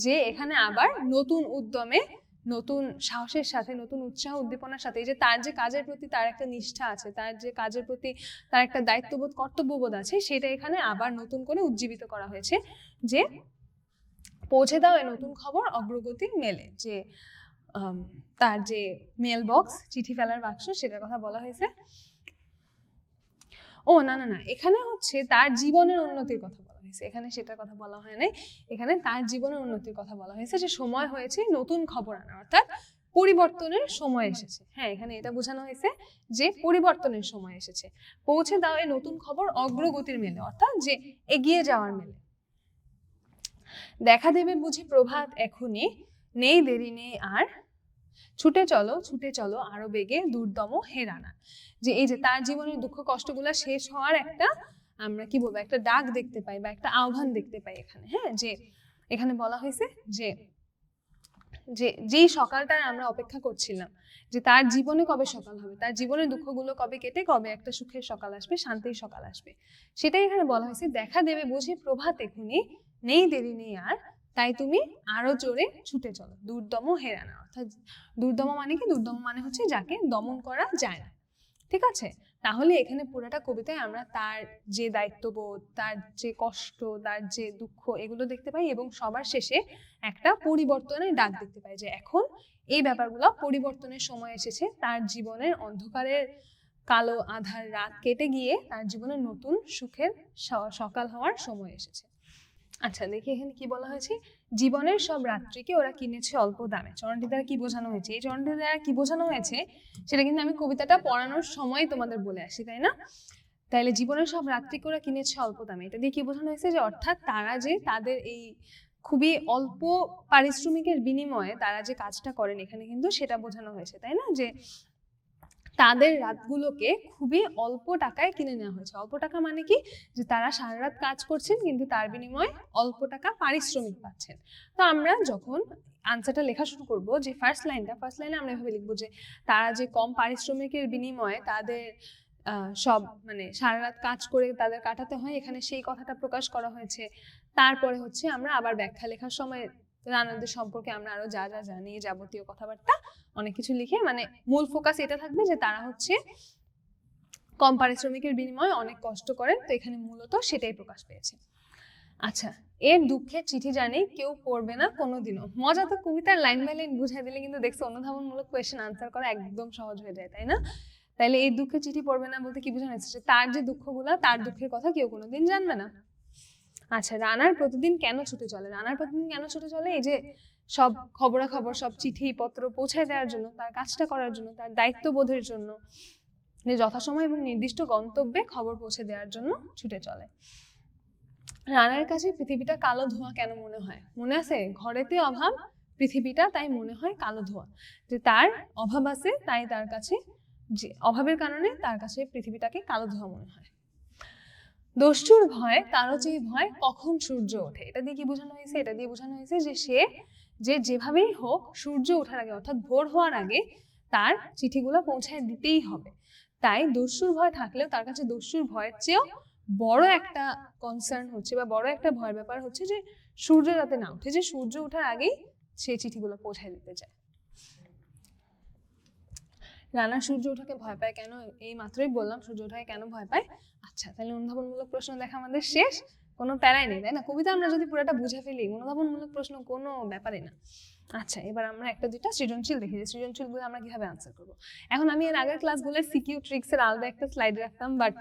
যে এখানে আবার নতুন উদ্যমে, নতুন সাহসের সাথে, নতুন উৎসাহ উদ্দীপনার সাথে, যে তার যে কাজের প্রতি তার একটা নিষ্ঠা আছে, তার যে কাজের প্রতি তার একটা দায়িত্ববোধ, কর্তব্যবোধ আছে, সেটা এখানে আবার নতুন করে উজ্জীবিত করা হয়েছে। যে পৌঁছে দাও এ নতুন খবর অগ্রগতির মেলে, যে তার যে মেল বক্স, চিঠি ফেলার বাক্স, সেটার কথা বলা হয়েছে। ও না, এখানে হচ্ছে তার জীবনের উন্নতির কথা বলা হয়েছে, এখানে সেটার কথা বলা হয় নাই, এখানে তার জীবনের উন্নতির কথা বলা হয়েছে। যে সময় হয়েছে নতুন খবর আনার, অর্থাৎ পরিবর্তনের সময় এসেছে। হ্যাঁ, এখানে এটা বোঝানো হয়েছে যে পরিবর্তনের সময় এসেছে। পৌঁছে দাও এই নতুন খবর অগ্রগতির মেলে, অর্থাৎ যে এগিয়ে যাওয়ার মেলে। দেখা দেবে বুঝি প্রভাত এখনই, নেই দেরি নেই আর, ছুটে চলো আরো বেগে দুর্দম হে রানা। যে এই যে তার জীবনের দুঃখ কষ্টগুলা শেষ হওয়ার একটা, আমরা কি বলবো, একটা ডাক দেখতে পাই বা একটা আহ্বান দেখতে পাই এখানে। হ্যাঁ, যে এখানে বলা হয়েছে যে যেই সকালটার আমরা অপেক্ষা করছিলাম, যে তার জীবনে কবে সকাল হবে, তার জীবনের দুঃখগুলো কবে কেটে কবে একটা সুখের সকাল আসবে, শান্তির সকাল আসবে, সেটাই এখানে বলা হয়েছে। দেখা দেবে বুঝি প্রভাত এখনই, নেই দেরি নেই আর, তাই তুমি আরো জোরে ছুটে চলো দুর্দম হে রানা। অর্থাৎ দুর্দম মানে কি? দুর্দম মানে হচ্ছে যাকে দমন করা যায় না। ঠিক আছে, তাহলে এখানে পুরোটা কবিতায় আমরা তার যে দায়িত্ববোধ, তার যে কষ্ট, তার যে দুঃখ, এগুলো দেখতে পাই, এবং সবার শেষে একটা পরিবর্তনের ডাক দেখতে পাই, যে এখন এই ব্যাপারগুলো পরিবর্তনের সময় এসেছে। তার জীবনের অন্ধকারের কালো আধার রাত কেটে গিয়ে তার জীবনের নতুন সুখের সকাল হওয়ার সময় এসেছে। আচ্ছা, দেখি এখানে কি বলা হয়েছে। জীবনের সব রাত্রিকে ওরা কিনেছে অল্প দামে। চরণটি দ্বারা কি বোঝানো হয়েছে? এই চরণটি দ্বারা কি বোঝানো হয়েছে সেটা কিন্তু আমি কবিতাটা পড়ানোর সময় তোমাদের বলে আসি, তাই না? তাইলে জীবনের সব রাত্রিকে ওরা কিনেছে অল্প দামে, এটা দিয়ে কি বোঝানো হয়েছে? যে অর্থাৎ তারা যে তাদের এই খুবই অল্প পারিশ্রমিকের বিনিময়ে তারা যে কাজটা করেন এখানে কিন্তু সেটা বোঝানো হয়েছে, তাই না? যে তাদের রাতগুলোকে খুবই অল্প টাকায় কিনে নেওয়া হয়েছে। অল্প টাকা মানে কি? যে তারা সারা রাত কাজ করছেন কিন্তু তার বিনিময়ে অল্প টাকা পারিশ্রমিক পাচ্ছেন। তো আমরা যখন আনসারটা লেখা শুরু করব, যে ফার্স্ট লাইনে আমরা এভাবে লিখবো যে তারা যে কম পারিশ্রমিকের বিনিময়ে তাদের সব মানে সারা রাত কাজ করে তাদের কাটাতে হয়, এখানে সেই কথাটা প্রকাশ করা হয়েছে। তারপরে হচ্ছে আমরা আবার ব্যাখ্যা লেখার সময় রানারদের সম্পর্কে আমরা আরো যা যা জানি যাবতীয় কথাবার্তা অনেক কিছু লিখে, মানে মূল ফোকাস এটা থাকবে যে তারা হচ্ছে কম পারিশ্রমিকের বিনিময়ে অনেক কষ্ট করেন। তো এখানে মূলত সেটাই প্রকাশ পেয়েছে। আচ্ছা, এর দুঃখের চিঠি জানি কেউ পড়বে না কোনোদিনও। মজা তো, কবিতার লাইন বাই লাইন বুঝাই দিলে কিন্তু দেখছো অনুধাবনমূলক কোয়েশ্চেন আনসার করা একদম সহজ হয়ে যায়, তাই না? তাইলে এই দুঃখের চিঠি পড়বে না বলতে কি বোঝানো হচ্ছে? তার যে দুঃখগুলা, তার দুঃখের কথা কেউ কোনোদিন জানবে না। আচ্ছা, রানার প্রতিদিন কেন ছুটে চলে? রানার প্রতিদিন কেন ছুটে চলে? এই যে সব খবরাখবর, সব চিঠি পত্র পৌঁছায় দেওয়ার জন্য, তার কাজটা করার জন্য, তার দায়িত্ববোধের জন্য, যথাসময় এবং নির্দিষ্ট গন্তব্যে খবর পৌঁছে দেওয়ার জন্য ছুটে চলে। রানার কাছে পৃথিবীটা কালো ধোঁয়া কেন মনে হয়? মনে আছে? ঘরেতে অভাব, পৃথিবীটা তাই মনে হয় কালো ধোঁয়া। যে তার অভাব আছে তাই তার কাছে, যে অভাবের কারণে তার কাছে পৃথিবীটাকে কালো ধোঁয়া মনে হয়। দস্যুর ভয় তারও চেয়ে ভয় কখন সূর্য ওঠে। এটা দিয়ে কি বোঝানো হয়েছে? এটা দিয়ে বোঝানো হয়েছে যে সে যেভাবেই হোক সূর্য ওঠার আগে অর্থাৎ ভোর হওয়ার আগে তার চিঠিগুলো পৌঁছায় দিতেই হবে। তাই দস্যুর ভয় থাকলেও তার কাছে দস্যুর ভয়ের চেয়েও বড় একটা কনসার্ন হচ্ছে বা বড় একটা ভয়ের ব্যাপার হচ্ছে যে সূর্য যাতে না ওঠে, যে সূর্য ওঠার আগেই সে চিঠিগুলো পৌঁছায় দিতে চায়। রানা সূর্য ওঠাকে ভয় পায় কেন? এই মাত্রই বললাম সূর্য ওঠাকে কেন ভয় পায়। আচ্ছা, তাহলে অনুধাবনমূলক প্রশ্ন দেখা আমাদের শেষ, কোনো প্যারাই নেই, তাই না? কবিতা আমরা যদি পুরোটা বুঝে ফেলি, অনুধাবনমূলক প্রশ্ন কোনো ব্যাপারই না। আচ্ছা, এবার আমরা একটা দুইটা সৃজনশীল দেখি, যে সৃজনশীলগুলো আমরা কিভাবে আনসার করবো। এখন আমি এর আগের ক্লাসগুলোর সিকিউ ট্রিক্স এর আলাদা একটা স্লাইড রাখতাম, বাট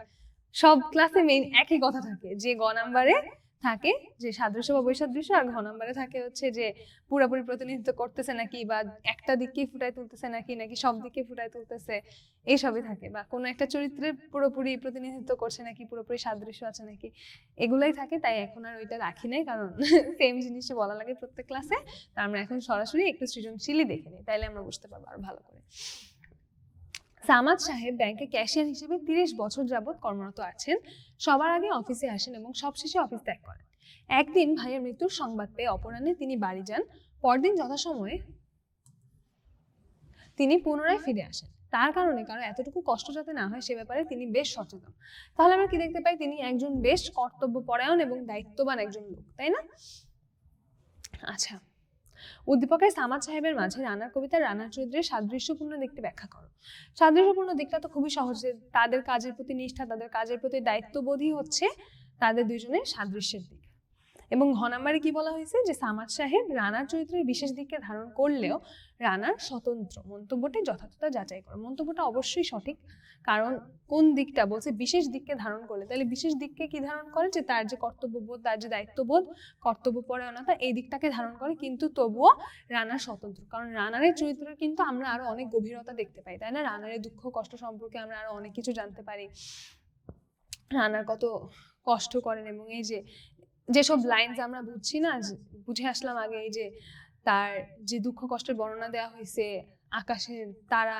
সব ক্লাসে মেইন একই কথা থাকে, যে গ নাম্বারে থাকে যে সাদৃশ্য বা বৈসাদৃশ্য, আর ঘ নাম্বারে থাকে হচ্ছে যে পুরোপুরি প্রতিনিধিত্ব করতেছে নাকি, বা একটা দিককে ফুটায় তুলতেছে নাকি, নাকি সব দিকে ফুটায় তুলতেছে, এইসবই থাকে। বা কোনো একটা চরিত্রের পুরোপুরি প্রতিনিধিত্ব করছে নাকি, পুরোপুরি সাদৃশ্য আছে নাকি, এগুলাই থাকে। তাই এখন আর ওইটা রাখি নাই, কারণ সেম জিনিসটা বলা লাগে প্রত্যেক ক্লাসে। তা আমরা এখন সরাসরি একটু সৃজনশীলই দেখে নিই, তাইলে আমরা বুঝতে পারবো আরো ভালো করে। সামাদ সাহেব ব্যাংকে ক্যাশিয়ার হিসেবে 30 বছর যাবৎ কর্মরত আছেন। সবার আগে অফিসে আসেন এবং সবশেষে অফিস ত্যাগ করেন। একদিন ভাইয়ের মৃত্যুর সংবাদ পেয়ে অপরাহ্নে তিনি বাড়ি যান। পরদিন যথাসময়ে তিনি পুনরায় ফিরে আসেন। তার কারণে কারো এতটুকু কষ্ট যাতে না হয় সে ব্যাপারে তিনি বেশ সচেতন। তাহলে আমরা কি দেখতে পাই? তিনি একজন বেশ কর্তব্যপরায়ণ এবং দায়িত্ববান একজন লোক, তাই না? আচ্ছা, উদ্দীপকের সামাদ সাহেবের মাঝে রানার কবিতার রানার চরিত্রের সাদৃশ্যপূর্ণ দিকটি ব্যাখ্যা করো। সাদৃশ্যপূর্ণ দিকটা তো খুবই সহজ, তাদের কাজের প্রতি নিষ্ঠা, তাদের কাজের প্রতি দায়িত্ববোধই হচ্ছে তাদের দুইজনের সাদৃশ্যের দিক। এবং ঘ নাম্বারে কি বলা হয়েছে? যে সামাদ সাহেব রানার চরিত্রের বিশেষ দিককে ধারণ করলেও রানার স্বতন্ত্র। মন্তব্যটি যথার্থতা যাচাই করো। মন্তব্যটা অবশ্যই সঠিক, কারণ কোন দিকটা বলছে? বিশেষ দিককে ধারণ করলে। তাহলে বিশেষ দিককে কি ধারণ করে? যে তার যে কর্তব্যবোধ, তার যে দায়িত্ববোধ, কর্তব্যপরায়ণতা, এই দিকটাকে ধারণ করে, কিন্তু তবুও রানার স্বতন্ত্র। কারণ রানারের চরিত্রের কিন্তু আমরা আরো অনেক গভীরতা দেখতে পাই, তাই না? রানারের দুঃখ কষ্ট সম্পর্কে আমরা আরো অনেক কিছু জানতে পারি। রানার কত কষ্ট করেন, এবং এই যে যেসব লাইনস আমরা বুঝছি না, বুঝে আসলাম আগে, এই যে তার যে দুঃখ কষ্টের বর্ণনা দেওয়া হয়েছে, আকাশের তারা,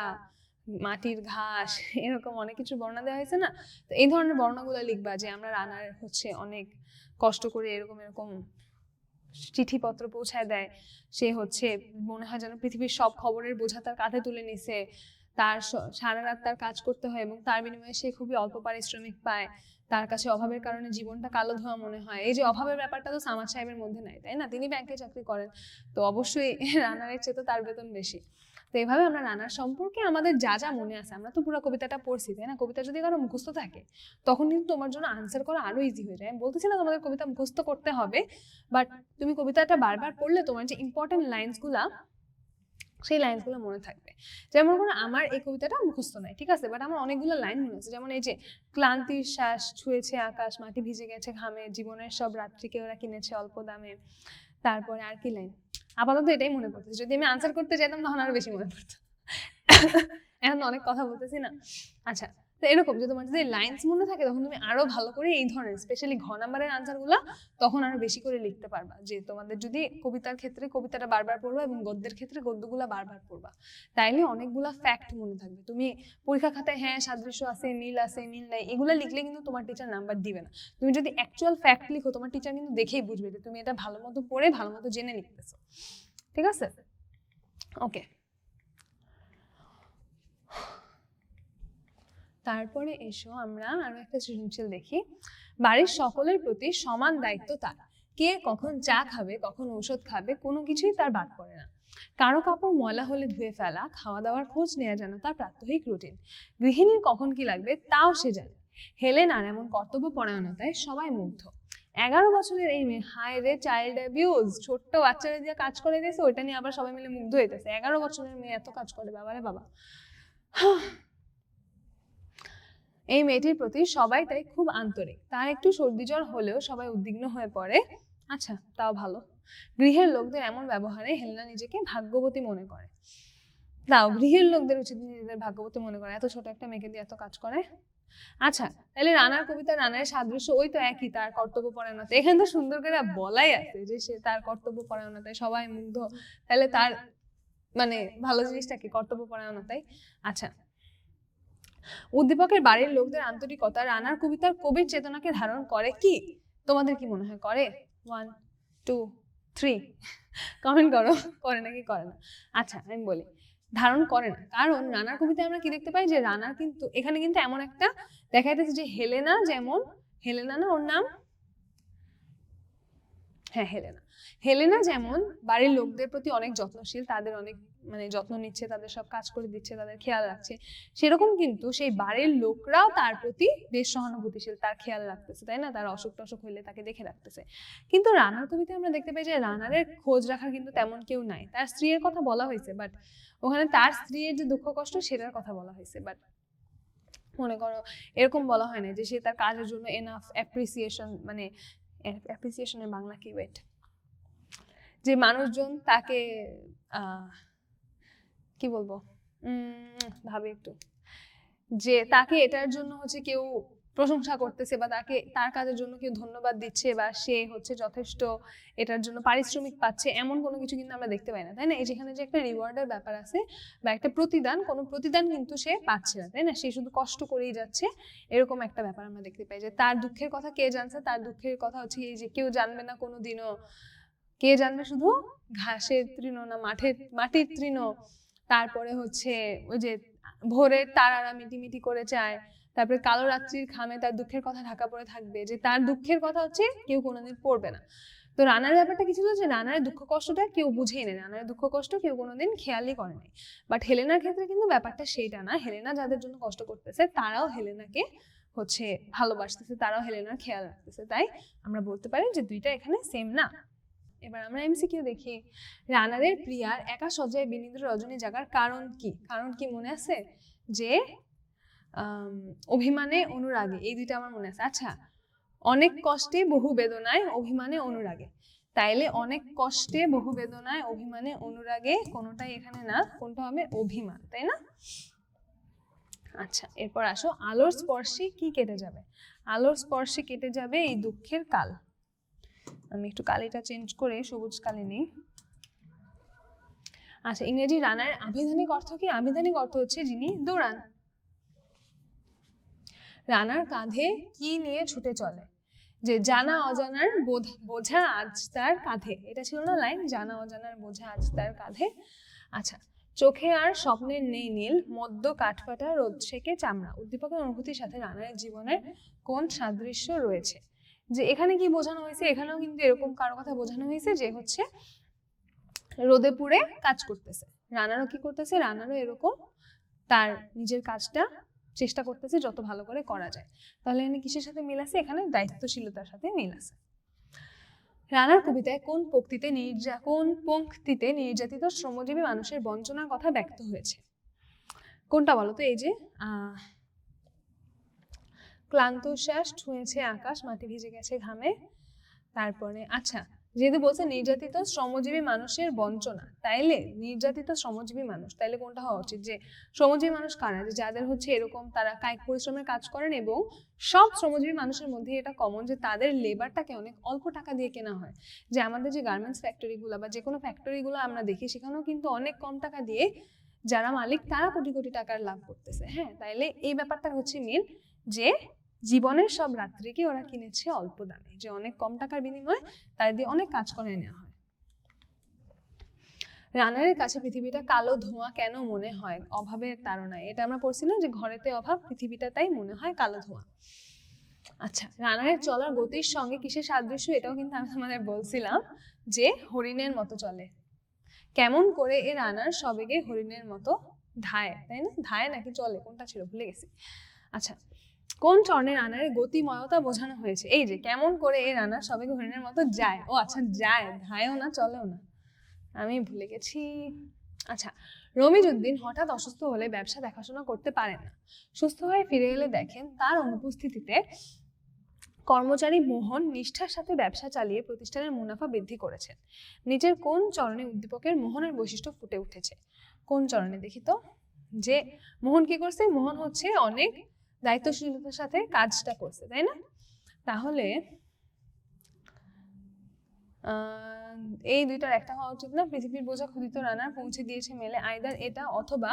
মাটির ঘাস, এরকম অনেক কিছু বর্ণনা দেওয়া হয়েছে না? তো এই ধরনের বর্ণনাগুলো লিখবা, যে আমরা রানার হচ্ছে অনেক কষ্ট করে এরকম এরকম চিঠিপত্র পৌঁছায় দেয়, সে হচ্ছে মনে হয় যেন পৃথিবীর সব খবরের বোঝা তার কাঁধে তুলে নিছে, তার সারা রাত তার কাজ করতে হয় এবং তার বিনিময়ে সে খুবই অল্প পারিশ্রমিক পায়, তার কাছে অভাবের কারণে জীবনটা কালো ধোঁয়া মনে হয়। এই যে অভাবের ব্যাপারটা তো সামাদ সাহেবের মধ্যে নাই, তাই না? তিনি ব্যাংকে চাকরি করেন, তো অবশ্যই রানারের চেয়ে তো তার বেতন বেশি। তো এইভাবে আমরা রানার সম্পর্কে আমাদের যা যা মনে আছে, আমরা তো পুরো কবিতাটা পড়ছি, তাই না? কবিতা যদি কারো মুখস্থ থাকে তখন কিন্তু তোমার জন্য আনসার করা আরো ইজি হয়ে যায়। আমি বলতেছি না তোমাদের কবিতা মুখস্থ করতে হবে, বাট তুমি কবিতাটা বারবার পড়লে তোমার যে ইম্পর্টেন্ট লাইনসগুলা, সেই লাইনসগুলো মনে থাকবে। যেমন করে আমার এই কবিতাটা মুখস্থ নাই, ঠিক আছে, বাট আমার অনেকগুলো লাইন মনে আছে। যেমন এই যে ক্লান্তির শ্বাস ছুঁয়েছে আকাশ, মাটি ভিজে গেছে ঘামে, জীবনের সব রাত্রিকে ওরা কিনেছে অল্প দামে, তারপরে আর কি লাইন, আপাতত এটাই মনে পড়তেছে, যদি আমি আনসার করতে যেতাম তখন আরো বেশি মনে পড়তো। এখন অনেক কথা বলতেছি না। আচ্ছা, তো এরকম যে তোমার যদি লাইন্স মনে থাকে তখন তুমি আরো ভালো করে এই ধরনের স্পেশালি ঘ নাম্বারের আনসার গুলা তখন আরো বেশি করে লিখতে পারবা। যে তোমাদের যদি কবিতার ক্ষেত্রে কবিতাটা বারবার পড়বা এবং গদ্যের ক্ষেত্রে গদ্যগুলা বারবার পড়বা, তাইলে অনেকগুলা ফ্যাক্ট মনে থাকবে। তুমি পরীক্ষা খাতায় হ্যাঁ সাদৃশ্য আছে, মিল নাই, এগুলা লিখলে কিন্তু তোমার টিচার নাম্বার দিবে না। তুমি যদি অ্যাকচুয়াল ফ্যাক্ট লিখো তোমার টিচার কিন্তু দেখেই বুঝবে যে তুমি এটা ভালো মতো পড়ে ভালো মতো জেনে লিখতেছো। ঠিক আছে, ওকে। তারপরে এসো আমরা আরো একটা সৃজনশীল দেখি। বাড়ির সকলের প্রতি সমান দায়িত্ব তার, কে কখন চা খাবে কখন ঔষধ খাবে কোনো কিছুই তার বাদ পড়ে না। কারো কাপড় ময়লা হলে ধুয়ে ফেলা, খাওয়া দাওয়ার খোঁজ নেওয়া যেন তার প্রাত্যহিক রুটিন। গৃহিণীর কখন কি লাগবে তাও সে জানে। হেলেনার এমন কর্তব্য পরায়ণতায় সবাই মুগ্ধ। 11 বছরের এই মেয়ে, হায় রে চাইল্ড অ্যাবিউজ, ছোট্ট বাচ্চারা দিয়ে কাজ করে দিয়েছে ওইটা নিয়ে আবার সবাই মিলে মুগ্ধ হইতেছে। 11 বছরের মেয়ে এত কাজ করে, বাবারে বাবা। এই মেয়েটির প্রতি সবাই তাই খুব আন্তরিক। তার একটু সর্দি জ্বর হলেও সবাই উদ্বিগ্ন হয়ে পড়ে। আচ্ছা, তাও ভালো। গৃহের লোকদের এমন ব্যবহারে হেলেনা নিজেকে ভাগ্যবতী মনে করে। তাও গৃহের লোকদের উচিত নিজেদের ভাগ্যবতী মনে করে, এত ছোট একটা মেয়েকে দিয়ে এত কাজ করে। আচ্ছা, তাহলে রানার কবিতা রানার সাদৃশ্য ওই তো একই, তার কর্তব্য পরায়ণতা। এখানে তো সুন্দর করে বলাই আছে যে সে তার কর্তব্য পরায়ণতায় সবাই মুগ্ধ, তাহলে তার মানে ভালো জিনিসটা কি? কর্তব্য পরায়ণতায়। আচ্ছা, উদ্দীপকের বাড়ির লোকদের আন্তরিকতা রানার কবিতার কবির চেতনাকে ধারণ করে কি? তোমাদের কি মনে হয় করে? 1 2 3 কমেন্ট করো, করে নাকি করে না। আচ্ছা, আমি বলি ধারণ করে না, কারণ রানার কবিতায় আমরা কি দেখতে পাই যে রানার কিন্তু এখানে কিন্তু এমন একটা দেখা যাচ্ছে যে হেলেনা, যেমন হেলেনা না ওর নাম, হ্যাঁ হেলেনা, হেলেনা যেমন বাড়ির লোকদের প্রতি অনেক যত্নশীল, তাদের অনেক মানে যত্ন নিচ্ছে, তাদের সব কাজ করে দিচ্ছে, তাদের খেয়াল রাখছে, সেরকম কিন্তু সেই বাড়ির লোকরাও তার প্রতি বেশ সহানুভূতিশীল, তার খেয়াল রাখতেছে, তাই না? তার অসুখ টসুখ হইলে তাকে দেখে রাখতেছে। কিন্তু রানার কবিতায় আমরা দেখতে পাই যে রানারের খোঁজ রাখার কিন্তু তেমন কেউ নাই। তার স্ত্রীর কথা বলা হয়েছে, বাট ওখানে তার স্ত্রীর যে দুঃখ কষ্ট সেটার কথা বলা হয়েছে, বাট মনে করো এরকম বলা হয় না যে সে তার কাজের জন্য এনাফ অ্যাপ্রিসিয়েশন, মানে অ্যাপ্রিসিয়েশনের বাংলা কি, ওয়েট, যে মানুষজন তাকে কি বলবো, ভাবে একটু, যে তাকে এটার জন্য হচ্ছে কেউ প্রশংসা করতেছে বা তাকে তার কাজের জন্য কেউ ধন্যবাদ দিচ্ছে বা সে হচ্ছে যথেষ্ট এটার জন্য পারিশ্রমিক পাচ্ছে, এমন কোনো কিছু কিন্তু আমরা দেখতে পাই না, তাই না? এই যেখানে যে একটা রিওয়ার্ডের ব্যাপার আছে বা একটা প্রতিদান, কোনো প্রতিদান কিন্তু সে পাচ্ছে না, তাই না? সে শুধু কষ্ট করেই যাচ্ছে, এরকম একটা ব্যাপার আমরা দেখতে পাই। যে তার দুঃখের কথা কে জানছে? তার দুঃখের কথা হচ্ছে এই যে কেউ জানবে না কোনোদিনও, কে জানবে শুধু ঘাসের তৃণ না মাটির তৃণ, তারপরে হচ্ছে ওই যে ভোরের তারারা মিটিমিটি করে চায়, তারপরে কালো রাত্রির খামে তার দুঃখের কথা ঢাকা পড়ে থাকবে, যে তার দুঃখের কথা হচ্ছে কেউ কোনোদিন পড়বে না। তো রানার ব্যাপারটা কি ছিল যে রানার দুঃখ কষ্টটা কেউ বুঝেই নেই, রানার দুঃখ কষ্ট কেউ কোনোদিন খেয়ালই করে নাই। বাট হেলেনার ক্ষেত্রে কিন্তু ব্যাপারটা সেইটা না, হেলেনা যাদের জন্য কষ্ট করতেছে তারাও হেলেনাকে হচ্ছে ভালোবাসতেছে, তারাও হেলেনার খেয়াল রাখতেছে, তাই আমরা বলতে পারি যে দুইটা এখানে সেম না। এবার আমরা এমসিকিউ দেখি। রানারের প্রিয়ার একা সজ্জায় বিনীত রজনী জাগার কারণ কি? কারণ কি মনে আছে? যে অভিমানে অনুরাগে, এই দুইটা আমার মনে আছে। আচ্ছা, অনেক কষ্টে বহু বেদনায় অভিমানে অনুরাগে, তাইলে অনেক কষ্টে বহু বেদনায় অভিমানে অনুরাগে কোনোটাই এখানে না, কোনটা হবে? অভিমান, তাই না? আচ্ছা, এরপর আসো, আলোর স্পর্শে কি কেটে যাবে? আলোর স্পর্শে কেটে যাবে এই দুঃখের কাল। আমি একটু কালিটা চেঞ্জ করে সবুজ কালি নেই। আচ্ছা, ইংরেজি রানার আভিধানিক অর্থ কি? আভিধানিক অর্থ হচ্ছে যিনি দৌড়ান। রানার কাঁধে কি নিয়ে ছুটে চলে? যে জানা অজানার বোঝা আজ তার কাঁধে, এটা ছিল না লাইন? জানা অজানার বোঝা আজ তার কাঁধে। আচ্ছা, চোখে আর স্বপ্নের নেই নীল, মদ্য কাঠফাটা রোদ সেকে চামড়া। উদ্দীপকের অনুভূতির সাথে রানার জীবনের কোন সাদৃশ্য রয়েছে? যে এখানে কি বোঝানো হয়েছে? এখানেও কিন্তু এরকম কারো কথা বোঝানো হয়েছে যে হচ্ছে রোদে পুড়ে কাজ করতেছে। রানারও কি করতেছে? রানারও এরকম তার নিজের কাজটা চেষ্টা করতেছে যত ভালো করে করা যায়। তাহলে এখানে কিসের সাথে মিল আছে? এখানে দায়িত্বশীলতার সাথে মিল আছে। রানার কবিতায় কোন পংক্তিতে নির্যাতিত শ্রমজীবী মানুষের বঞ্চনার কথা ব্যক্ত হয়েছে? কোনটা বলো তো? এই যে ক্লান্ত শ্বাস ছুঁয়েছে আকাশ, মাটি ভিজে গেছে ঘামে। তারপরে আচ্ছা, যেহেতু বলছে নির্যাতিত শ্রমজীবী মানুষের বঞ্চনা, তাইলে নির্যাতিত শ্রমজীবী মানুষ, তাইলে কোনটা হওয়া উচিত? যে শ্রমজীবী মানুষ কারা? যে যাদের হচ্ছে এরকম তারা কায়িক পরিশ্রমের কাজ করেন এবং সব শ্রমজীবী মানুষের মধ্যে এটা কমন যে তাদের লেবারটাকে অনেক অল্প টাকা দিয়ে কেনা হয়। যে আমাদের যে গার্মেন্টস ফ্যাক্টরিগুলো বা যে কোনো ফ্যাক্টরিগুলো আমরা দেখি সেখানেও কিন্তু অনেক কম টাকা দিয়ে যারা মালিক তারা কোটি কোটি টাকার লাভ করতেছে। হ্যাঁ, তাইলে এই ব্যাপারটা হচ্ছে মিল, যে জীবনের সব রাত্রিকে ওরা কিনেছে অল্প দামে, যে অনেক কম টাকার বিনিময়ে তাই দিয়ে অনেক কাজ করে নেওয়া হয়। রানারের কাছে পৃথিবীটা কালো ধোঁয়া কেন মনে হয়? অভাবের তাড়নায়। এটা আমরা পড়ছি না যে ঘরেতে অভাব, পৃথিবীটা তাই মনে হয় কালো ধোঁয়া। আচ্ছা, রানারের চলার গতির সঙ্গে কিসের সাদৃশ্য? এটাও কিন্তু আমি তোমাদের বলছিলাম যে হরিণের মতো চলে। কেমন করে এ রানার সবেগে হরিণের মতো ধায়, তাই না? ধায় নাকি চলে, কোনটা ছিল ভুলে গেছি। আচ্ছা, কোন চরণে রানারের গতিময়তা বোঝানো হয়েছে? এই যে কেমন করে এ রানার সবেগে হরিণের মতো যায়। ও আচ্ছা, যায়, ধায়ও না চলেও না, আমি ভুলে গেছি। আচ্ছা, রমিজউদ্দিন হঠাৎ অসুস্থ হলে ব্যবসা দেখাশোনা করতে পারেন না। সুস্থ হয়ে ফিরে এলে দেখেন তার অনুপস্থিতিতে কর্মচারী মোহন নিষ্ঠার সাথে ব্যবসা চালিয়ে প্রতিষ্ঠানের মুনাফা বৃদ্ধি করেছেন। নিচের কোন চরণে উদ্দীপকের মোহনের বৈশিষ্ট্য ফুটে উঠেছে? কোন চরণে দেখি তো? যে মোহন কি করছে? মোহন হচ্ছে অনেক দায়িত্বশীলতার সাথে কাজটা করছে, তাই না? তাহলে এই দুইটার একটা হওয়া উচিত না? পৃথিবীর বোঝা ক্ষুধিত রানার পৌঁছে দিয়েছে মেলে, আইদার এটা অথবা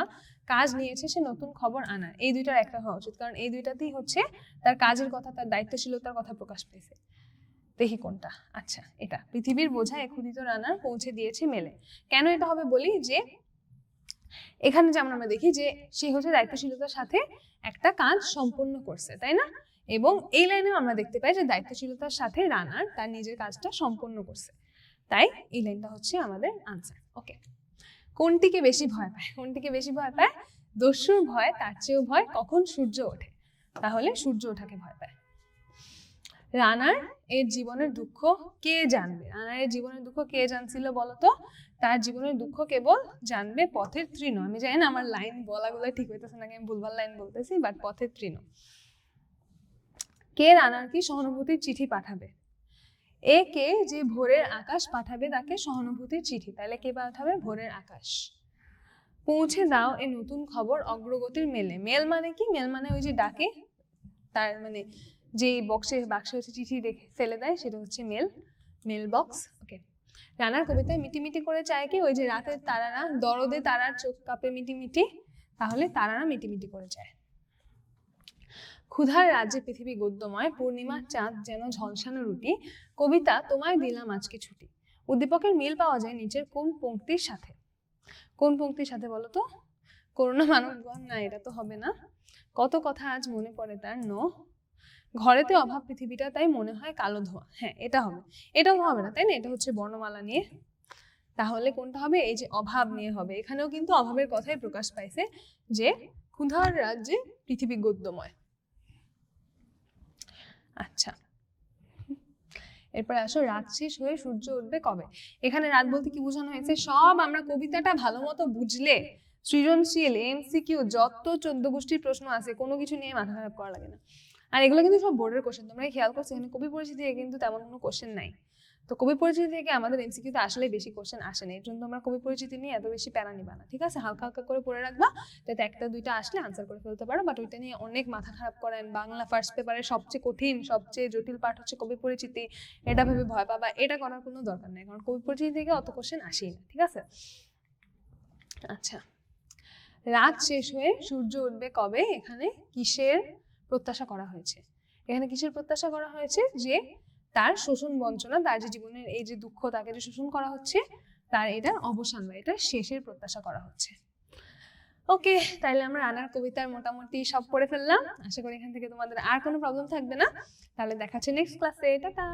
কাজ নিয়েছে সে নতুন খবর আনার। এই দুইটার একটা হওয়া উচিত, কারণ এই দুইটাতেই হচ্ছে তার কাজের কথা, তার দায়িত্বশীলতার কথা প্রকাশ পেয়েছে। দেখি কোনটা। আচ্ছা, এটা পৃথিবীর বোঝা এ ক্ষুধিত রানার পৌঁছে দিয়েছে মেলে। কেন এটা হবে বলি, যে এখানে যেমন আমরা দেখি যে সে হচ্ছে দায়িত্বশীলতার সাথে একটা কাজ সম্পন্ন করছে, তাই না? এবং এই লাইনেও আমরা দেখতে পাই যে দায়িত্বশীলতার সাথে রানার তার নিজের কাজটা সম্পন্ন করছে, তাই এই লাইনটা হচ্ছে আমাদের আনসার। ওকে, কোনটিকে বেশি ভয় পায়? কোনটিকে বেশি ভয় পায়? দস্যুর ভয় তার চেয়েও ভয় কখন সূর্য ওঠে। তাহলে সূর্য ওঠাকে ভয় পায়। রানার এর জীবনের দুঃখ কে জানবে? রানার এর জীবনের দুঃখ কে জানছিল বলতো? তার জীবনের দুঃখ কেবল জানবে পথের তৃণ। আমি জানি না আমার লাইন বলাগুলো ঠিক হইতেছে নাকি, আমি ভুলভাল লাইন বলতেছি, বাট পথের তৃণ। কে রানার কি সহানুভূতির চিঠি পাঠাবে? এ কে যে ভোরের আকাশ পাঠাবে তাকে সহানুভূতির চিঠি, তাহলে কে পাঠাবে? ভোরের আকাশ। পৌঁছে দাও এ নতুন খবর অগ্রগতির মেলে। মেল মানে কি? মেল মানে ওই যে ডাকে, তার মানে যে বাক্সে হচ্ছে চিঠি রেখে ফেলে দেয়, সেটা হচ্ছে মেল, মেল বক্স। ওকে, রানার কবিতায় মিটিমিটি করে চায় কি? ওই যে রাতের তারারা, দরদে তারার চোখ কাঁপে মিটিমিটি, তাহলে তারারা মিটিমিটি করে চায়। ক্ষুধার রাজ্যে পৃথিবী গদ্যময়, পূর্ণিমার চাঁদ যেন ঝলসানো রুটি, কবিতা তোমায় দিলাম আজকে ছুটি। উদ্দীপকের মিল পাওয়া যায় নিচের কোন পংক্তির সাথে? কোন পংক্তির সাথে বলো তো? করুণা মানবগণ, না এটা তো হবে না। কত কথা আজ মনে পড়ে তার, নো। ঘরেতে অভাব পৃথিবীটা তাই মনে হয় কালো ধোঁয়া, হ্যাঁ এটা হবে। এটাও হবে না, তাই না? এটা হচ্ছে বর্ণমালা নিয়ে, তাহলে কোনটা হবে? এই যে অভাব নিয়ে হবে। এখানেও কিন্তু অভাবের কথাই প্রকাশ পাইছে, যে ক্ষুধার রাজ্যে পৃথিবী গদ্যময়। আচ্ছা, এরপরে আসো, রাত শেষ হয়ে সূর্য উঠবে কবে? এখানে রাত বলতে কি বোঝানো হয়েছে? সব আমরা কবিতাটা ভালো মতো বুঝলে সৃজনশীল এমসিকিউ যত 14 গোষ্ঠীর প্রশ্ন আছে, কোনো কিছু নিয়ে মাথা খারাপ করা লাগে না। আর এগুলো কিন্তু সব বোর্ডের কোশ্চেন, তোমরা খেয়াল করছো এখানে কবি পরিচিতি থেকে কিন্তু তেমন কোনো কোশ্চেন নাই। তো কবি পরিচিতি থেকে আমাদের এমসিকিউতে আসলে বেশি কোশ্চেন আসে না, এর জন্য তোমরা কবি পরিচিতি নিয়ে এত বেশি প্যারা নিবা না, ঠিক আছে? হালকা হালকা করে পড়ে রাখবা, যাতে একটা দুইটা আসলে আনসার করে ফেলতে পারো। বাট ওইটা নিয়ে অনেক মাথা খারাপ করেন। বাংলা ফার্স্ট পেপারের সবচেয়ে কঠিন, সবচেয়ে জটিল পার্ট হচ্ছে কবি পরিচিতি, এটা ভেবে ভয় পাবা, এটা করার কোনো দরকার নেই, কারণ কবি পরিচিতি থেকে অত কোশ্চেন আসেই না, ঠিক আছে? আচ্ছা, রাত শেষ হয়ে সূর্য উঠবে কবে, এখানে কিসের প্রত্যাশা করা হয়েছে? এখানে কিসের প্রত্যাশা করা হয়েছে? যে তার শোষণ বঞ্চনা, তার যে জীবনের এই যে দুঃখ, তাকে যে শোষণ করা হচ্ছে, তার এটার অবসান বা এটা শেষের প্রত্যাশা করা হচ্ছে। ওকে, তাইলে আমরা রানার কবিতার মোটামুটি সব পড়ে ফেললাম। আশা করি এখান থেকে তোমাদের আর কোনো প্রবলেম থাকবে না। তাহলে দেখা হচ্ছে নেক্সট ক্লাসে। টাটা।